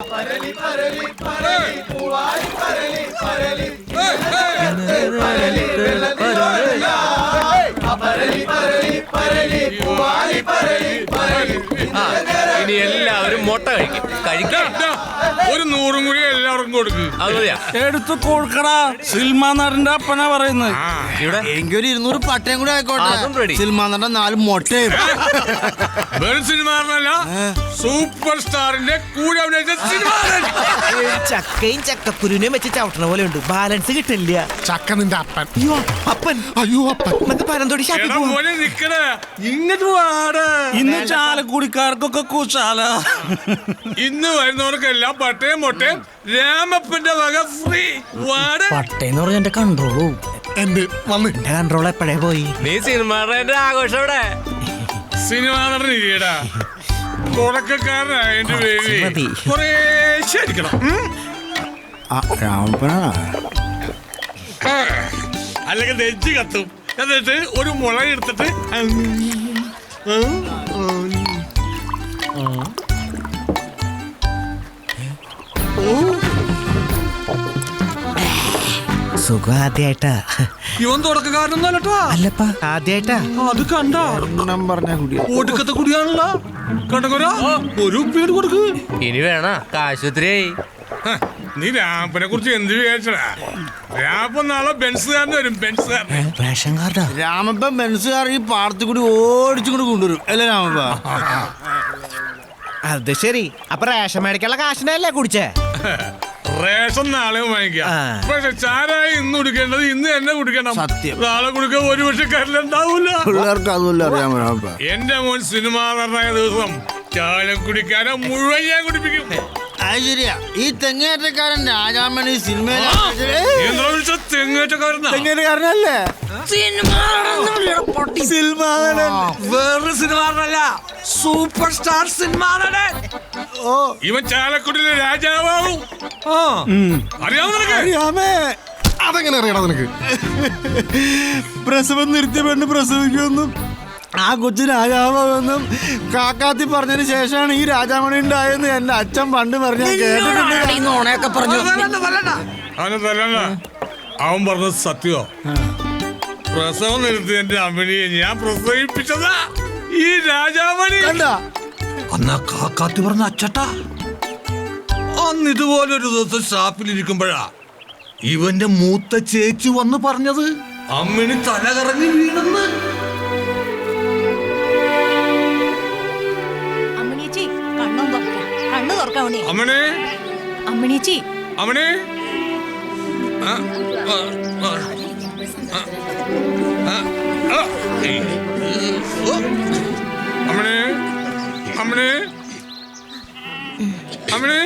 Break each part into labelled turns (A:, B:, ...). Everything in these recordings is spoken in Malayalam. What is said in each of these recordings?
A: ഇനി എല്ലാവരും മുട്ട കഴിക്കാം.
B: ഒരു 100 കൂടി എല്ലാവർക്കും കൊടുക്ക്.
C: എടുത്ത് കൊടുക്കടാ. സിൽമാ നടന്റെ അപ്പനാ പറയുന്നത്.
A: ഇവിടെ
D: എങ്കിൽ 200 പട്ടയം കൂടി ആയിക്കോട്ടെ. സിൽമാ നടന്റെ 4 മുട്ടയും.
B: സിനിമ സൂപ്പർ സ്റ്റാറിന്റെ കൂടെ അഭിനയിച്ച സിനിമ.
E: ചക്കയും ചക്കക്കുരുവിനെയും വെച്ച് ചവിട്ടണ പോലെ ഉണ്ട്. ബാലൻസ് കിട്ടില്ല.
F: ചക്ക നിന്റെ അപ്പൻ.
E: അയ്യോ അപ്പൻ.
F: അയ്യോ അപ്പൻ.
E: നമുക്ക് പനന്തോടി
B: നിക്കണേ ഇങ്ങോട്ട് വാടാ.
C: ഇന്ന് ചാലക്കുടിക്കാർക്കൊക്കെ കുശാല.
B: ഇന്ന് വരുന്നവർക്കെല്ലാം പട്ടയം മുട്ടയും രാമപ്പന്റെ വക ഫ്രീ.
E: പട്ടേന്ന് പറഞ്ഞ എന്റെ കൺട്രോളും
F: എന്റെ വന്ന്
E: എന്റെ കൺട്രോൾ എപ്പോഴേ പോയി.
A: നീ സിനിമയുടെ ആഘോഷം ഇവിടെ.
B: സിനിമ നടന്നിരിക്കടാ. തുടക്കക്കാരനായ എന്റെ ബേബി കുറേ ശരിക്കണം. അല്ലെങ്കിൽ നെഞ്ചി കത്തും. എന്നിട്ട് ഒരു മുള എടുത്തിട്ട്
E: സുഖം ആദ്യായിട്ടാ.
B: ഇവൻ തുടക്കക്കാരനൊന്നല്ലട്ടാ.
E: അല്ലപ്പാ ആദ്യായിട്ടാ.
B: അത് കണ്ട
D: പറഞ്ഞ കുടിയ
B: ഒടുക്കത്തെ കുടിയാണല്ലോ. കണ്ടോരാ ഒരു ഉപ്പിട്ട് കൊടുക്ക്.
A: ഇനി വേണ ആശുപത്രിയായി.
B: നീ രാപ്പനെ കുറിച്ച് എന്ത് വിചാരിച്ചടാ? രാപ്പൻ നാളെ ബെൻസുകാരന് വരും. ബെൻസുകാരൻ
E: റേഷൻ കാർഡാ.
D: രാമപ്പൻ ബെൻസുകാർ ഈ പാടത്തിൽ കൂടി ഓടിച്ചു കൂടി കൊണ്ടുവരും അല്ലേ രാമപ്പ?
E: അത് ശരി. അപ്പൊ റേഷൻ മേടിക്കാനുള്ള കാശിനല്ലേ കുടിച്ചേ?
B: റേഷൻ നാളെ വാങ്ങിക്കാം. പക്ഷെ ചാരായി ഇന്ന് കുടിക്കേണ്ടത് ഇന്ന് തന്നെ കുടിക്കണം.
D: സത്യം.
B: നാളെ കുടിക്കാൻ ഒരു പക്ഷെ കരലുണ്ടാവൂല.
D: പിള്ളേർക്ക് അതുമല്ല അറിയാമോ രാമപ്പ?
B: എന്റെ മോൻ സിനിമ നടനായ ദിവസം ചാലം കുടിക്കാനെ മുഴുവൻ ഞാൻ കുടിപ്പിക്കും.
D: അത് ശരിയാ. ഈ തെങ്ങേറ്റക്കാരൻ രാജാമണി സിനിമയിലെ
B: തെങ്ങേറ്റക്കാരനല്ലേ?
C: വേറൊരു സിനിമ സൂപ്പർ സ്റ്റാർ സിനിമ.
B: ഇവൻ ചാലക്കുടിയിലെ രാജാവും.
F: അറിയാമേ. അതെങ്ങനെ അറിയണം നിനക്ക്?
D: പ്രസവം നിർത്തിയ പെണ്ണ് പ്രസവിക്കുമെന്നും ആ കൊച്ചു രാജാവെന്നും കാക്കാത്തി പറഞ്ഞതിന് ശേഷമാണ് ഈ രാജാമണി ഉണ്ടായെന്ന് എന്റെ അച്ഛൻ പണ്ട് പറഞ്ഞ കേട്ടിട്ടുണ്ട്.
B: അവൻ പറഞ്ഞത് സത്യോ? പ്രസവം നിർത്തി എന്റെ അമ്മണിയെ ഞാൻ പ്രസവിപ്പിച്ചതാ ഈ രാജാമണി.
C: അന്നാ കാക്കാത്തി പറഞ്ഞ അച്ചട്ടാ. അന്ന് ഇതുപോലൊരു ദിവസം ഷാപ്പിലിരിക്കുമ്പോഴാ ഇവന്റെ മൂത്ത ചേച്ചി വന്ന് പറഞ്ഞത് അമ്മിണി തല കറങ്ങി വീണെന്ന്.
B: അമ്മണി
G: അമ്മിണിച്ചി
B: അമ്മണി അമ്മണി അമ്മണി അമ്മണി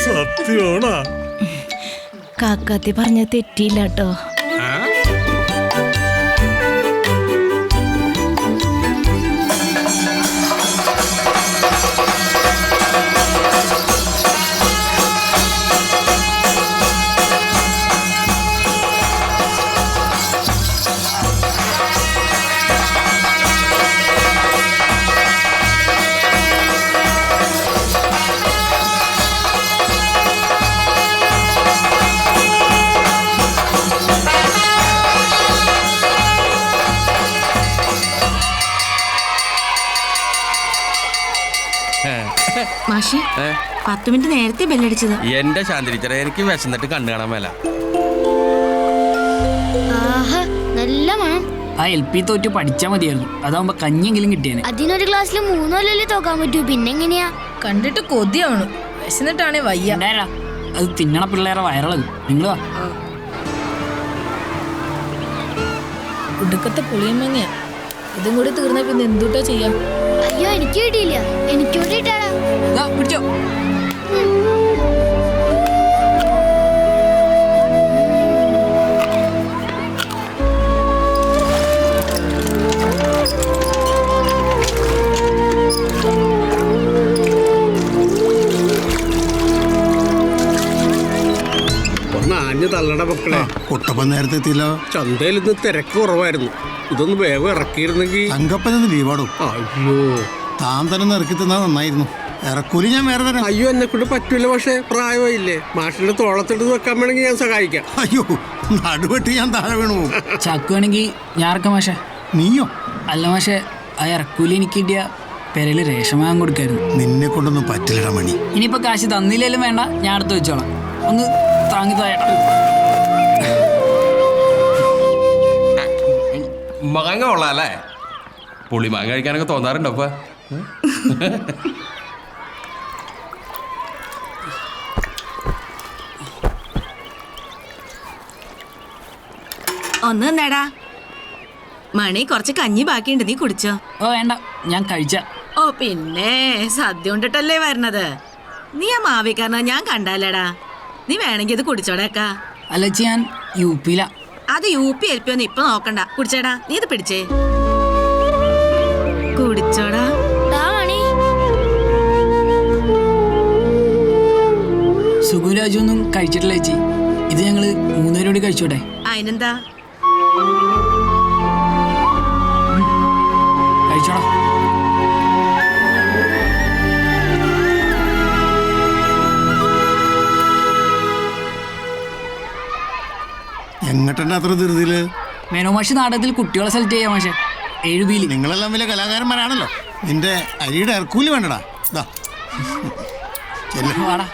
B: സത്യമാണോ?
G: കാക്കാത്തി പറഞ്ഞ തെറ്റിയില്ല കേട്ടോ. മാഷി 10 മിനിറ്റ് നേരത്തെ ബെല്ലടിച്ചത്.
A: എന്റെ ശാന്തിരിച്ചറ എനിക്ക് വിശന്നിട്ട് കണ്ടു കാണാൻ മേല.
H: നല്ല മണം.
I: ആ LP തോറ്റ് പഠിച്ചാ മതിയായിരുന്നു. അതാവുമ്പോ കഞ്ഞെങ്കിലും കിട്ടിയേനെ.
H: അതിനൊരു ക്ലാസ്സിൽ 3 കൊല്ലല്ലേ തോക്കാൻ പറ്റൂ. പിന്നെങ്ങനെയാ?
G: കണ്ടിട്ട് കൊതിയാണ്. വിശന്നിട്ടാണേ വയ്യ.
I: അത് തിന്നണ പിള്ളേരെ വയറളത്. നിങ്ങൾ വാ.
G: ഉടുക്കത്തെ പുളിയമ്മങ്ങ. ഇതും കൂടി തീർന്ന പിന്നെ എന്തുട്ടാ ചെയ്യാം?
H: അയ്യോ എനിക്ക് കിട്ടിയില്ല. എനിക്ക് കിട്ടാടാ.
I: പിടിച്ചോ.
F: ഒന്ന് ആഞ്ഞു തള്ളട
J: മക്കളെ.
D: കുട്ടപ്പൻ നേരത്തെ എത്തിയല്ലോ.
J: ചന്തയിൽ ഇന്ന് തിരക്ക് കുറവായിരുന്നു. ഇതൊന്ന് വേഗം ഇറക്കിയിരുന്നെങ്കിൽ.
D: തങ്കപ്പനൊന്ന് ലീവാടും.
J: അയ്യോ,
D: താൻ തന്നെ ഇറക്കി തന്നാ നന്നായിരുന്നു. ഇറക്കൂലി ഞാൻ വേറെ തരാം.
J: അയ്യോ എന്നെ കൊണ്ട് പറ്റൂല. പക്ഷേ പ്രായമായില്ലേ. മാഷിന്റെ തോളത്തിട്ട് വെക്കാൻ വേണമെങ്കിൽ ഞാൻ സഹായിക്കാം.
D: അയ്യോ, നടുവെട്ടി ഞാൻ താഴെ വീണു പോകും.
I: ചക്കുവാണെങ്കിൽ ഞാൻ ഇറക്കാം മാഷെ.
D: നീയോ?
I: അല്ല മാഷെ, ആ ഇറക്കൂലി എനിക്ക് കിട്ടിയ പെരയിൽ റേഷൻ വാങ്ങാൻ കൊടുക്കായിരുന്നു.
D: നിന്നെ കൊണ്ടൊന്നും പറ്റില്ലടാ മണി.
I: ഇനിയിപ്പോ കാശ് തന്നില്ലേലും വേണ്ട, ഞാൻ അടുത്ത് വെച്ചോളാം. ഒന്ന് താങ്ങി താഴെ.
A: മാങ്ങ കൊള്ളാം അല്ലേ? പുളി മാങ്ങ കഴിക്കാനൊക്കെ തോന്നാറുണ്ടോ അപ്പൊ?
G: ഒന്ന് നേടാ മണി, കുറച്ച് കഞ്ഞി ബാക്കിയുണ്ട്, നീ കുടിച്ചോ.
I: ഓ വേണ്ട, ഞാൻ കഴിച്ച.
G: ഓ പിന്നെ സദ്യ കൊണ്ടിട്ടല്ലേ വരണത്. നീ ആ മാവിക്കാരന ഞാൻ കണ്ടാലേടാ. നീ വേണമെങ്കിൽ ഇത് കുടിച്ചോടേക്കാ.
I: അല്ലച്ചി, ഞാൻ UP ലാ.
G: അത് UP എൽപ്പിയൊന്നും ഇപ്പൊ നോക്കണ്ട. കുടിച്ചേടാ, നീ ഇത് പിടിച്ചേ. കുടിച്ചോടാ.
H: മണി
I: സുഖുരാജു ഒന്നും കഴിച്ചിട്ടില്ല ചേച്ചി. ഇത് ഞങ്ങള് 3 പേരോട് കഴിച്ചോട്ടെ?
G: അതിനെന്താ,
I: കഴിച്ചോടാ.
D: എങ്ങോട്ടെ അത്ര ധൃതിയില്?
I: മേനോമാഷി നാടകത്തിൽ കുട്ടികളെ സെലക്ട് ചെയ്യാം മാഷെ. 7 B.
D: നിങ്ങളെല്ലാം വലിയ കലാകാരന്മാരാണല്ലോ. നിന്റെ അരിയുടെ ഇറക്കൂലി വേണ്ടടാ.
I: വാടാ.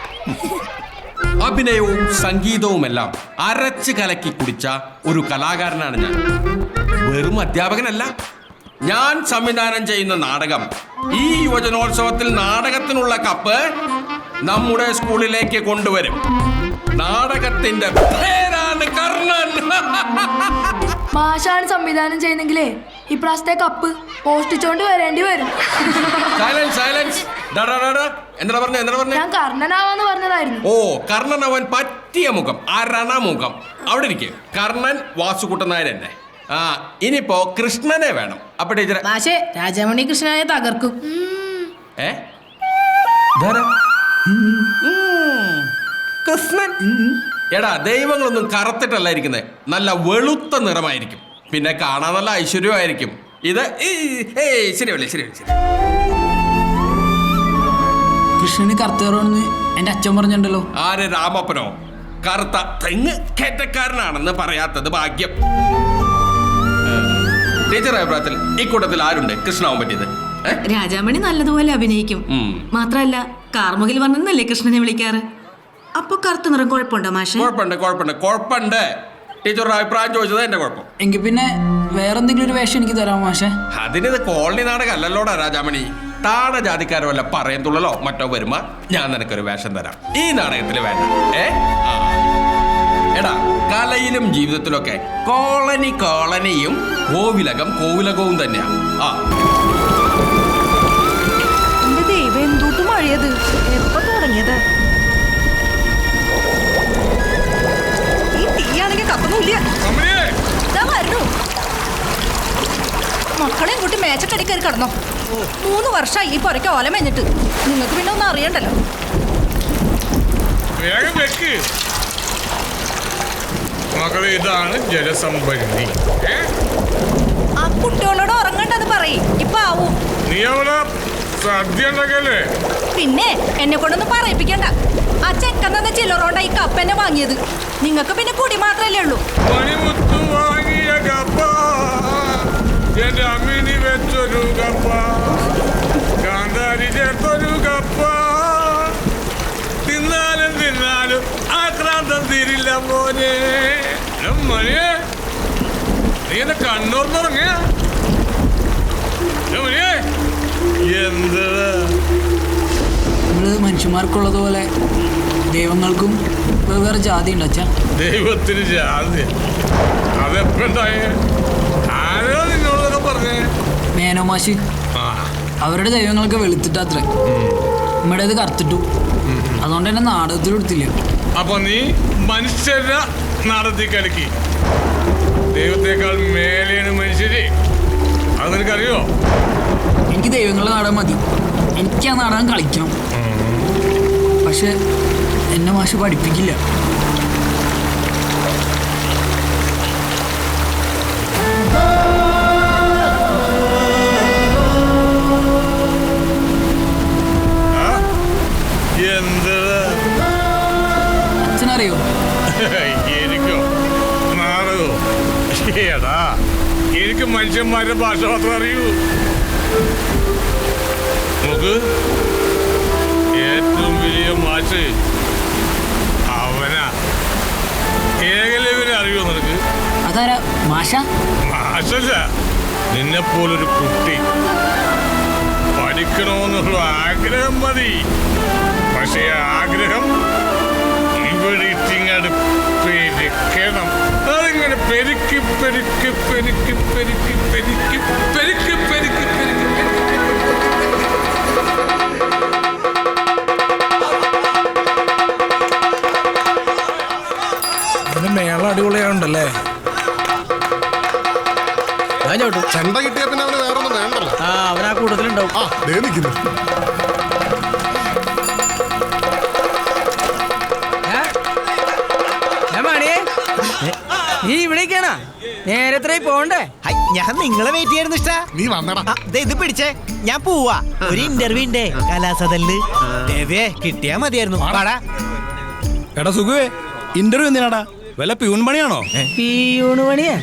A: അഭിനയവും സംഗീതവുമെല്ലാം അരച്ച് കലക്കി കുടിച്ച ഒരു കലാകാരനാണ് ഞാൻ. വെറും അധ്യാപകനല്ല. ഞാൻ സംവിധാനം ചെയ്യുന്ന നാടകം ഈ യുവജനോത്സവത്തിൽ നാടകത്തിനുള്ള കപ്പ് നമ്മുടെ സ്കൂളിലേക്ക് കൊണ്ടുവരും. നാടകത്തിന്റെ പേരാണ് കർണൻ.
H: മാഷാണ് സംവിധാനം ചെയ്യുന്നെങ്കിലേ ഇപ്രാവശ്യത്തെ കപ്പ് മോഷ്ടിച്ചോണ്ട് വരേണ്ടി വരും.
A: Silence, silence. എന്താ പറഞ്ഞ?
H: ഞാൻ കർണനാവാന്ന് പറഞ്ഞതായിരുന്നു.
A: ഓ, കർണൻ അവൻ പറ്റിയ മുഖം, അരണമുഖം. അവിടെ ഇരിക്കും. കർണൻ വാസുകുട്ടൻ നായർ തന്നെ. ആ, ഇനിയിപ്പോ കൃഷ്ണനെ വേണം. അപ്പൊ ടീച്ചറെ
H: മാഷേ, രാജാമണി കൃഷ്ണനെ തകർക്കും.
A: കൃഷ്ണൻ. എടാ, ദൈവങ്ങളൊന്നും കറുത്തിട്ടല്ല ഇരിക്കുന്നത്, നല്ല വെളുത്ത നിറമായിരിക്കും. പിന്നെ കാണാൻ നല്ല ഐശ്വര്യമായിരിക്കും. ഇത് ശരിയല്ലേ? ശരി.
I: കൃഷ്ണന് കറുത്തേറോന്ന് എന്റെ അച്ഛൻ പറഞ്ഞിട്ടുണ്ടല്ലോ.
A: ആര്? രാമപ്പനോ? കറുത്ത തെങ്ങ് കയറ്റക്കാരനാണെന്ന് പറയാത്തത് ഭാഗ്യം. ടീച്ചർ അഭിപ്രായത്തിൽ ഈ കൂട്ടത്തിൽ ആരുണ്ട് കൃഷ്ണാവാൻ പറ്റിയത്?
G: രാജാമണി നല്ലതുപോലെ അഭിനയിക്കും. മാത്രല്ല കാർമുകിൽ വന്നെന്നല്ലേ കൃഷ്ണനെ വിളിക്കാറ്. അപ്പൊ കറുത്ത നിറം കുഴപ്പമുണ്ടോ മാഷെ?
A: കുഴപ്പമുണ്ട്. ടീച്ചറുടെ അഭിപ്രായം ചോദിച്ചത് എന്റെ കുഴപ്പം.
I: എങ്കിൽ പിന്നെ വേറെന്തെങ്കിലും ഒരു വേഷം എനിക്ക് തരാമോ മാഷെ?
A: അതിനിത് കോളനി നാടകം അല്ലല്ലോടാ രാജാമണി. താഴ ജാതിക്കാരോ വല്ല പറയത്തുള്ളല്ലോ മറ്റോ വരുമ്പോ ഞാൻ നിനക്കൊരു വേഷം തരാം. ഈ നാടകത്തിൽ വേണ്ട. എടാ, കലയിലും ജീവിതത്തിലൊക്കെ കോളനിയും കോവിലകവും തന്നെയാ.
G: എന്റെ ദൈവം, എന്തൂട്ട് മഴയത്! എപ്പോ തുടങ്ങിയത്? ഈ തീയാണെങ്കിൽ കത്തുന്നില്ല. മക്കളെ കൂട്ടി മേച്ചക്കടി കയറി കിടന്നോ. 3 വർഷമായി ഈ പൊരയ്ക്ക് ഓല മേഞ്ഞിട്ട്. നിങ്ങൾക്ക് പിന്നെ ഒന്നും അറിയണ്ടല്ലോ.
B: വേഗം വെക്ക് മക്കളെ. ഇതാണ് ജലസംഭരണി.
G: ആ കുട്ടികളോട് ഉറങ്ങണ്ടെന്ന് പറയും. ഇപ്പൊ ആവും.
B: നീ അവിടെ സദ്യ ഉണ്ടാക്കല്ലേ?
G: പിന്നെ എന്നെ കൊണ്ടൊന്നും പറയിപ്പിക്കണ്ട. ആ ചെക്കൻ തന്ന ചില്ലറോണ്ട ഈ കപ്പ് എന്നെ വാങ്ങിയത്. നിങ്ങൾക്ക് പിന്നെ കുടി മാത്രല്ലേ ഉള്ളൂ.
B: മണിമുത്തു വാങ്ങിയ കപ്പ, എന്റെ അമ്മിനി വെച്ചൊരു കപ്പ, കാന്താരി ചേർത്തൊരു കപ്പ. തിന്നാലും ആക്രാന്തം തീരില്ല മോനെ. മണിയെ, നീ എന്നെ കണ്ണൂർന്നുറങ്ങിയ മണിയെ? എന്താ
I: നമ്മള് മനുഷ്യന്മാർക്കുള്ളതുപോലെ ദൈവങ്ങൾക്കും വേറെ ജാതി ഉണ്ട് അച്ഛാ.
B: ദൈവത്തിന് ജാതി? അതെപ്പോണ്ടായേ? ആരോ നിന്നോടൊക്കെ പറഞ്ഞേ?
I: മേനോമാഷി. അവരുടെ ദൈവങ്ങളൊക്കെ വെളുത്തിട്ടത്രേ, നമ്മുടേത് കറുത്തിട്ടു. അതുകൊണ്ട് തന്നെ നാടകത്തിൽ എടുത്തില്ല.
B: അപ്പൊ നീ മനുഷ്യരെ നടത്തി കളിക്കി. ദൈവത്തെക്കാൾ മേലെയാണ് മനുഷ്യര്. അത് നിനക്കറിയോ?
I: എനിക്ക് ദൈവങ്ങളുടെ നാടകം മതി. എനിക്ക് ആ നാടകം കളിക്കണം. പക്ഷെ എന്നെ മാഷ് പഠിപ്പിക്കില്ല.
B: ശിഷ്യന്മാരുടെ ഭാഷ മാത്രം അറിയൂ. നമുക്ക് ഏറ്റവും വലിയ മാഷ് അവനാ. ഏകലവ്യനെ അറിയോ നിനക്ക്?
I: അതാരാ മാഷ?
B: മാഷല്ല, നിന്നെ പോലൊരു കുട്ടി. പഠിക്കണമെന്നുള്ള ആഗ്രഹം മതി. പക്ഷേ ആഗ്രഹം ഇവിടെ ഇട്ടിങ്ങാട് പെരുക്കണം. അതിങ്ങനെ പെരുക്കി പെരുക്കി പെരുക്കി പെരുക്കി പെരുക്കി പെരുക്കി പെരുക്കി പെരുക്കി
C: മേള അടിപൊളിയായുണ്ടല്ലേ?
F: ചെണ്ട കിട്ടിയ പിന്നെ അവന് വേറെ ഒന്നും വേണ്ടല്ലോ.
E: അവനാ കൂടുതലുണ്ടാവും.
F: ആ ദേ നിൽക്കുന്നു.
E: നീ ഇവിടേക്കാണാ? നേരെ എത്രയും പോണ്ടേ? ഞാൻ നിങ്ങളെ വെയിറ്റ് ചെയ്യായിരുന്നു ഇഷ്ട.
F: നീ വന്നടാ.
E: ഇത് പിടിച്ചേ, ഞാൻ പോവാ. ഒരു ഇന്റർവ്യൂ ഉണ്ടേ കലാസദനില്. ദേവേ കിട്ടിയാ മതിയായിരുന്നു. പാടാ.
C: എടാ സുഖുവേ, ഇന്റർവ്യൂ എന്തിനാടാ? വല്ല പ്യൂൺ പണിയാണോ?
E: പിയൂണ് പണിയാ?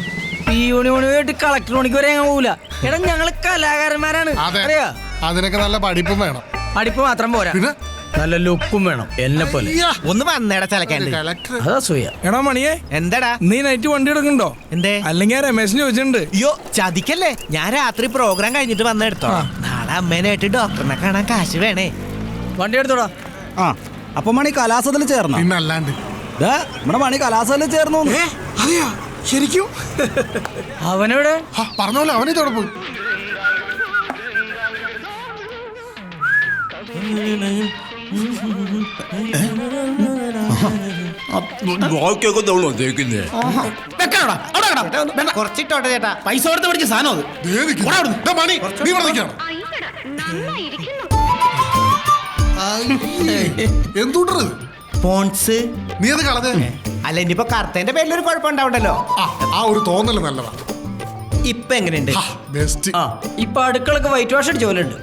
E: പിയൂണ് പണി പോയിട്ട് കളക്ടർ പണിക്ക് വരെ ഞങ്ങൾ പോവില്ല. എടാ ഞങ്ങള് കലാകാരന്മാരാണ്.
F: അതെ,
E: അറിയാ?
F: അതിനൊക്കെ നല്ല പഠിപ്പും വേണം.
E: പഠിപ്പ് മാത്രം പോരാ,
F: പിന്നെ
E: നല്ല ലുക്കും വേണം. എന്നെ പോലെ ഒന്ന് വന്നേടാ ചലക്കാണ്ട്.
F: കളക്ടർ
E: അതാ സൂയ.
C: എടാ മണിയെ,
E: എന്താടാ
C: നീ നൈറ്റ് വണ്ടി എടുക്കണ്ടോ?
E: എന്തേ?
C: അല്ലെങ്കിൽ രമേശിന് ചോദിച്ചിട്ടുണ്ട്.
E: അയ്യോ ചതിക്കല്ലേ, ഞാൻ രാത്രി പ്രോഗ്രാം കഴിഞ്ഞിട്ട് വന്നെടുത്തോ. നാളെ അമ്മേനായിട്ട് ഡോക്ടറിനെ കാണാൻ കാശ് വേണേ. വണ്ടി എടുത്തോടാ.
C: ആ അപ്പൊ മണി കലാസത്തിൽ ചേർന്ന?
F: പിന്നെ അല്ലാണ്ട്.
C: നമ്മുടെ മണി കലാസത്തിൽ ചേർന്നു.
F: അതെയാ? ശരിക്കും?
E: അവനെവിടെ?
F: പറഞ്ഞോളൂ, അവനിതോടെ പോയി.
E: കുറച്ചിട്ടോട്ടെ ചേട്ടാ, പൈസ കൊടുത്ത് പഠിച്ച സാധനം അത്.
F: ദേ നിൽക്കുന്നു. ദേ മണി, നീ ഇവിടെ നിൽക്കണം. എന്തുണ്ടത്?
E: പോൺസ്.
F: നീ അത് കളഞ്ഞേ.
E: അല്ല ഇനിയിപ്പോ കറുത്തേന്റെ പേരിലൊരു കുഴപ്പമുണ്ടാവണ്ടല്ലോ.
F: ആ ഒരു തോന്നല് നല്ലതാ.
E: ഇപ്പൊ എങ്ങനെയുണ്ട്?
F: ബെസ്റ്റ്.
E: ഇപ്പൊ അടുക്കളൊക്കെ വൈറ്റ് വാഷ് അടിച്ച പോലെ ഉണ്ട്.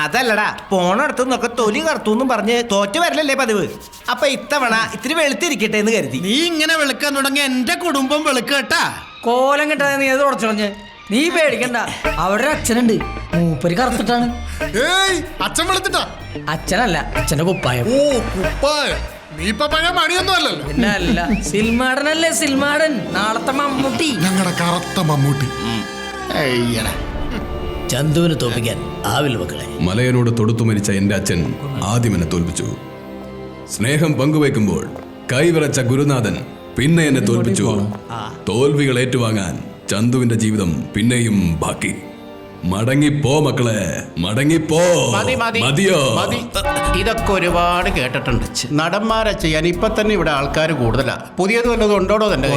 E: അതല്ലടാ, പോണടുത്ത് നിന്നൊക്കെ തൊലി കറുത്തു എന്നും പറഞ്ഞ് തോറ്റു വരലല്ലേ പതിവ്. അപ്പൊ ഇത്തവണ ഇത്തിരി വെളുത്തിരിക്കട്ടെ എന്ന് കരുതി.
J: നീ ഇങ്ങനെ വെളുക്കാൻ തുടങ്ങി എന്റെ കുടുംബം വെളുക്കട്ടാ.
E: കോലം കിട്ടാതെ നീ അത് ഉടച്ചോളഞ്ഞ്. നീ പേടിക്കണ്ട, അവിടെ ഒരു അച്ഛനുണ്ട്, മൂപ്പര് കറുത്തിട്ടാണ്.
F: ഏയ് അച്ഛൻ വെളുത്തിട്ടാ?
E: അച്ഛനല്ല, അച്ഛന്റെ കുപ്പായം.
F: ഓ കുപ്പായ. നീ ഇപ്പൊ പഴയ മണിയൊന്നും അല്ലല്ലോ.
E: പിന്നെ അല്ല, സിൽമാടനല്ലേ സിൽമാടൻ, നാളത്തെ മമ്മൂട്ടി.
F: ഞങ്ങളുടെ കറുത്ത മമ്മൂട്ടി.
E: ചന്തുവിനെ തോപ്പിക്കാൻ ആവില്ല മക്കളെ.
K: മലയനോട് തൊടുത്തു മരിച്ച എന്റെ അച്ഛൻ ആദ്യം എന്നെ തോൽപ്പിച്ചു. സ്നേഹം പങ്കുവയ്ക്കുമ്പോൾ കൈവിറച്ച ഗുരുനാഥൻ പിന്നെ എന്നെ തോൽപ്പിച്ചു. തോൽവികൾ ഏറ്റുവാങ്ങാൻ ചന്തുവിന്റെ ജീവിതം പിന്നെയും ബാക്കി. മടങ്ങിപ്പോ മക്കളെ, മടങ്ങിപ്പോ. മതിയോ?
J: ഇതൊക്കെ ഒരുപാട് കേട്ടിട്ടുണ്ട്. നടന്മാരെ ചെയ്യാൻ ഇപ്പൊ തന്നെ ഇവിടെ ആൾക്കാർ കൂടുതലാ. പുതിയത് വല്ലതും ഉണ്ടോടോ? തന്നെ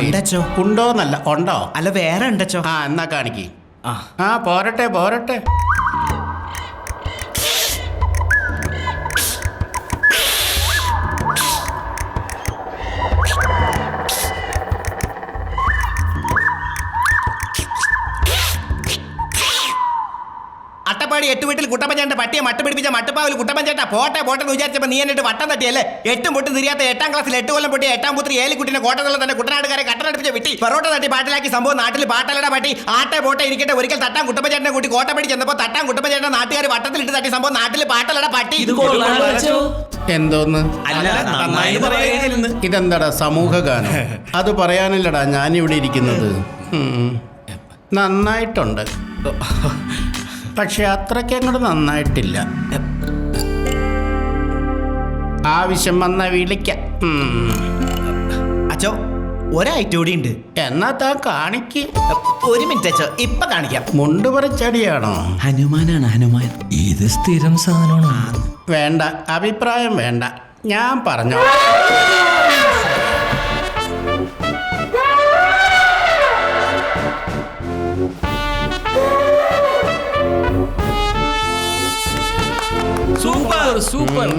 J: ഉണ്ടോന്നല്ല, ഉണ്ടോ?
E: അല്ല വേറെ ഉണ്ടച്ചോ.
J: ആ എന്നാ കാണിക്ക്. ആ പോരട്ടെ പോരട്ടെ.
E: അട്ടപ്പാടി 8 വീട്ടിൽ കുട്ടപ്പഞ്ചേട്ട പട്ടിയെ മട്ട് പിടിപ്പിച്ച മട്ടുപ്പാവിൽ കുട്ടപ്പഞ്ചേട്ട പോട്ടെ പോട്ടെ എന്ന് വിചാരിച്ചപ്പോ നീ എന്നിട്ട് വട്ടം തട്ടിയല്ലേ? 8 പൊട്ടും തിരിയാത്ത 8ാം ക്ലാസ്സിൽ 8 കൊല്ലം പൊട്ടിയ 8ാം പുത്രി ഏലിക്കുട്ടിനെ കോട്ടത്തുള്ള തന്നെ കുട്ടനാട്ടുകാരെ കട്ടനടിപ്പിച്ച വിട്ടി പെറോട്ട തട്ടി പാട്ടിലാക്കി സംഭവം നാട്ടിൽ പാട്ടലട പട്ടി ആട്ടെ പോട്ടെ ഇരിക്കട്ടെ. ഒരിക്കൽ തട്ടാൻ കുട്ടപ്പഞ്ചേട്ടനെ കൂട്ടി കോട്ടപ്പടി ചെന്നപ്പോ തട്ടാൻ കുട്ടപ്പഞ്ചേട്ടനെ നാട്ടുകാർ വട്ടത്തിലിട്ട് തട്ടി സംഭവം നാട്ടിൽ പാട്ടലട പട്ടി.
J: എന്തോന്ന്? ഇതെന്താടാ സമൂഹ ഗാനം? അത് പറയാനില്ലടാ ഞാനിവിടെ ഇരിക്കുന്നത്. നന്നായിട്ടുണ്ട്, പക്ഷെ അത്രയ്ക്ക് അങ്ങോട്ട് നന്നായിട്ടില്ല. ആവശ്യം വന്ന വിളിക്കാം.
E: അച്ചോ ഒരൈറ്റം കൂടി ഉണ്ട്.
J: എന്നാ താൻ കാണിക്ക്.
E: ഒരു മിനിറ്റ് അച്ചോ, ഇപ്പൊ കാണിക്കാം.
J: മുണ്ട് പറിച്ചടിയാണോ?
E: ഹനുമാനാണ്, ഹനുമാൻ. ഇത് സ്ഥിരം സാധനമാണ്.
J: വേണ്ട, അഭിപ്രായം വേണ്ട, ഞാൻ പറഞ്ഞോ.
E: Super super.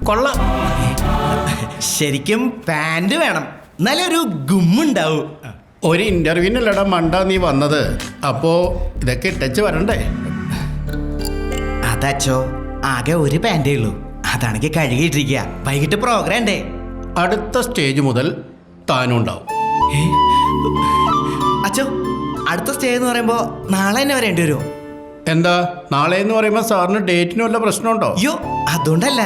J: കൊള്ളാം.
E: ശരിക്കും പാന്റ് വേണം, എന്നാലേ ഒരു ഗുമ്മുണ്ടാവും.
J: ഒരു ഇന്റർവ്യൂവിനല്ലടാ മണ്ട നീ വന്നത്. അപ്പോ ഇതൊക്കെ ഇട്ടച്ച് വരണ്ടേ?
E: അതച്ചോ ആകെ ഒരു പാൻറ്റേ ഉള്ളൂ, അതാണെങ്കിൽ കഴുകിയിട്ടിരിക്കുക. വൈകിട്ട് പ്രോഗ്രാം ഉണ്ടേ.
J: അടുത്ത സ്റ്റേജ് മുതൽ താനും ഉണ്ടാവും.
E: അച്ഛോ, അടുത്ത സ്റ്റേ എന്ന് പറയുമ്പോ നാളെ തന്നെ വരേണ്ടി വരുമോ?
J: എന്താ നാളെ എന്ന് പറയുമ്പോൾ സാറിന് ഡേറ്റിന് വല്ല പ്രശ്നമുണ്ടോ?
E: അയ്യോ, അതുകൊണ്ടല്ല.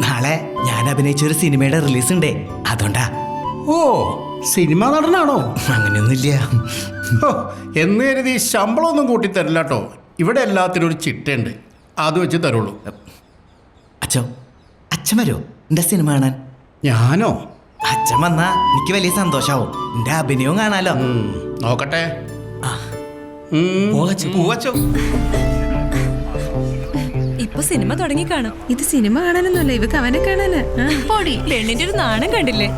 E: നാളെ ഞാൻ അഭിനയിച്ച ഒരു സിനിമയുടെ റിലീസ് ഉണ്ടേ, അതുകൊണ്ടാ.
J: ഓ, സിനിമ നടനാണോ?
E: അങ്ങനെയൊന്നുമില്ല.
J: എന്ന് കരുതി ശമ്പളമൊന്നും കൂട്ടിത്തരില്ല കേട്ടോ. ഇവിടെ എല്ലാത്തിനും ഒരു ചിട്ടയുണ്ട്, അത് വെച്ച് തരുള്ളൂ.
E: അച്ഛോ, അച്ഛൻ വരുമോ എന്റെ സിനിമ കാണാൻ?
J: ഞാനോ?
E: അച്ഛൻ വന്നാ എനിക്ക് വലിയ സന്തോഷാവും. എന്റെ അഭിനയവും കാണാലോ.
J: നോക്കട്ടെ.
E: പൂവച്ചോ.
G: ഇപ്പൊ സിനിമ തുടങ്ങി കാണും. ഇത് സിനിമ കാണാനൊന്നുമല്ല, ഇവക്ക് അവനെ കാണാനാ. പൊടി പെണ്ണിന്റെ ഒരു നാണം കണ്ടില്ലേ?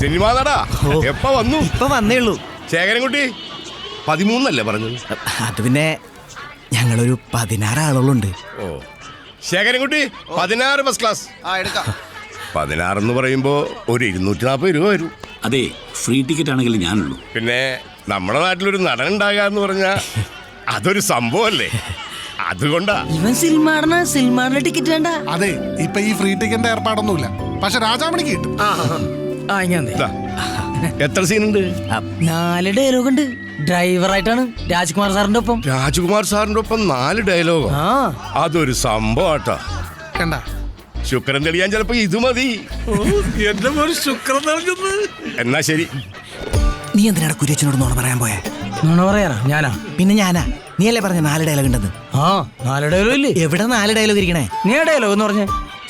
L: സിനിമ നടാ എപ്പ വന്നു?
E: ഇപ്പൊ വന്നേ ഉള്ളൂ.
L: ശേഖരൻകുട്ടി 13 പറഞ്ഞത്.
E: അത് പിന്നെ ഞങ്ങളൊരു 16 ആളുകളുണ്ട്.
L: ഓ, ശേഖരൻകുട്ടി 16 ഫസ്റ്റ് ക്ലാസ്. 16 എന്ന് പറയുമ്പോ ഒരു 240 രൂപ വരും.
M: അതെ, ഫ്രീ ടിക്കറ്റ് ആണെങ്കിൽ ഞാനുള്ളൂ.
L: പിന്നെ നമ്മുടെ നാട്ടിലൊരു നടൻ ഉണ്ടാകാന്ന് പറഞ്ഞാ അതൊരു സംഭവല്ലേ, അതുകൊണ്ടാ.
I: ഇവൻ സിനിമ ടിക്കറ്റ് വേണ്ട.
F: അതെ, ഇപ്പൊ ഈ ഫ്രീ ടിക്കറ്റിന്റെ ഏർപ്പാടൊന്നുമില്ല. പക്ഷെ രാജാമണിക്ക് കിട്ടും.
L: ദാ, എത്ര സീനുണ്ട്?
I: 4 ഡയലോഗ് ഉണ്ട്. ഡ്രൈവറായിട്ടാണ് രാജ്കുമാർ സാറിന്റെ ഒപ്പം.
L: രാജ്കുമാർ സാറിന്റെ ഒപ്പം 4 ഡയലോഗോ? അതൊരു സംഭവട്ടാ.
F: കണ്ട
L: ശുക്രൻ തെളിയാൻ ചിലപ്പോ ഇത് മതി.
B: എന്റെ ഒരു ശുക്രൻ നൽകുന്നത്.
L: എന്നാ ശരി.
E: നീ എന്തിനാണ് കുര്യച്ചനോട് നോണ പറയാൻ പോയെ?
I: നോണ പറയാനാ? ഞാനാ?
E: പിന്നെ ഞാനാ. നീ അല്ലേ പറഞ്ഞ 4 ഡയലോഗ് ഉണ്ടെന്ന്?
I: 4 ഡയലോഗ് ഇല്ലേ?
E: എവിടെ 4 ഡയലോഗ് ഇരിക്കണേ?
I: നീ ഡയലോഗ് എന്ന് പറഞ്ഞേ?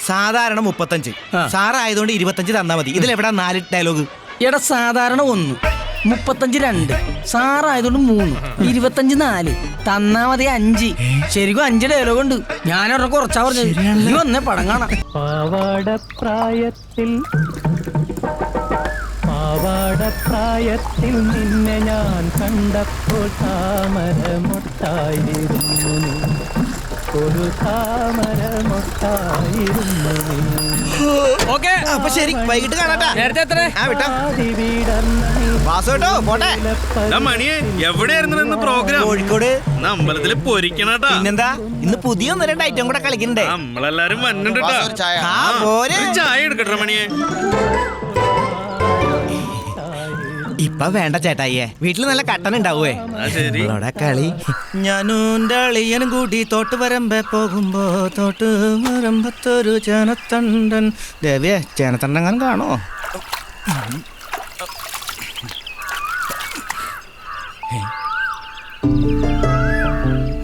E: സാധാരണ 35. സാറായതുകൊണ്ട് 25 തന്നാ മതി. ഇതിലെവിടാ 4 ഡയലോഗ്?
I: എടാ, സാധാരണ 1, 35 2, സാറായതുകൊണ്ട് 3, 25 4, തന്നാ മതി 5. ശരിക്കും 5 ഡയലോഗ് ഉണ്ട്. ഞാനൊരെണ്ണം കുറച്ചാ പറഞ്ഞത്. നീ വന്നേ പടം കാണാം.
N: പാവാടപ്രായത്തിൽ നിന്നെ ഞാൻ കണ്ടപ്പോൾ താമരമൊട്ടായിരുന്നു നീ, ഒരു താമരമൊട്ടായിരുന്നു നീ.
E: അപ്പൊ ശരി, വൈകിട്ട് കാണാട്ടാ.
A: മണിയെ എവിടെയായിരുന്നു പ്രോഗ്രാം?
E: കോഴിക്കോട്
A: അമ്പലത്തില് പൊരിക്കണട്ടാ.
E: പിന്നെന്താ, ഇന്ന് പുതിയ 1-2 ഐറ്റം കൂടെ കളിക്കണ്ടേ?
A: നമ്മളെല്ലാരും വന്നിട്ടാ. ചായ എടുക്കട്ടെ മണിയെ.
E: ഇപ്പൊ വേണ്ട ചേട്ടായിയെ, വീട്ടിൽ നല്ല കട്ടൻ ഉണ്ടാവുവേ. കളി. ഞാനും അളിയനും കൂടി തോട്ട് വരമ്പെ പോകുമ്പോ തോട്ട് വരമ്പത്തൊരു ചേനത്തണ്ടൻ. ദേവിയെ, ചേനത്തണ്ടൻ കാണോ?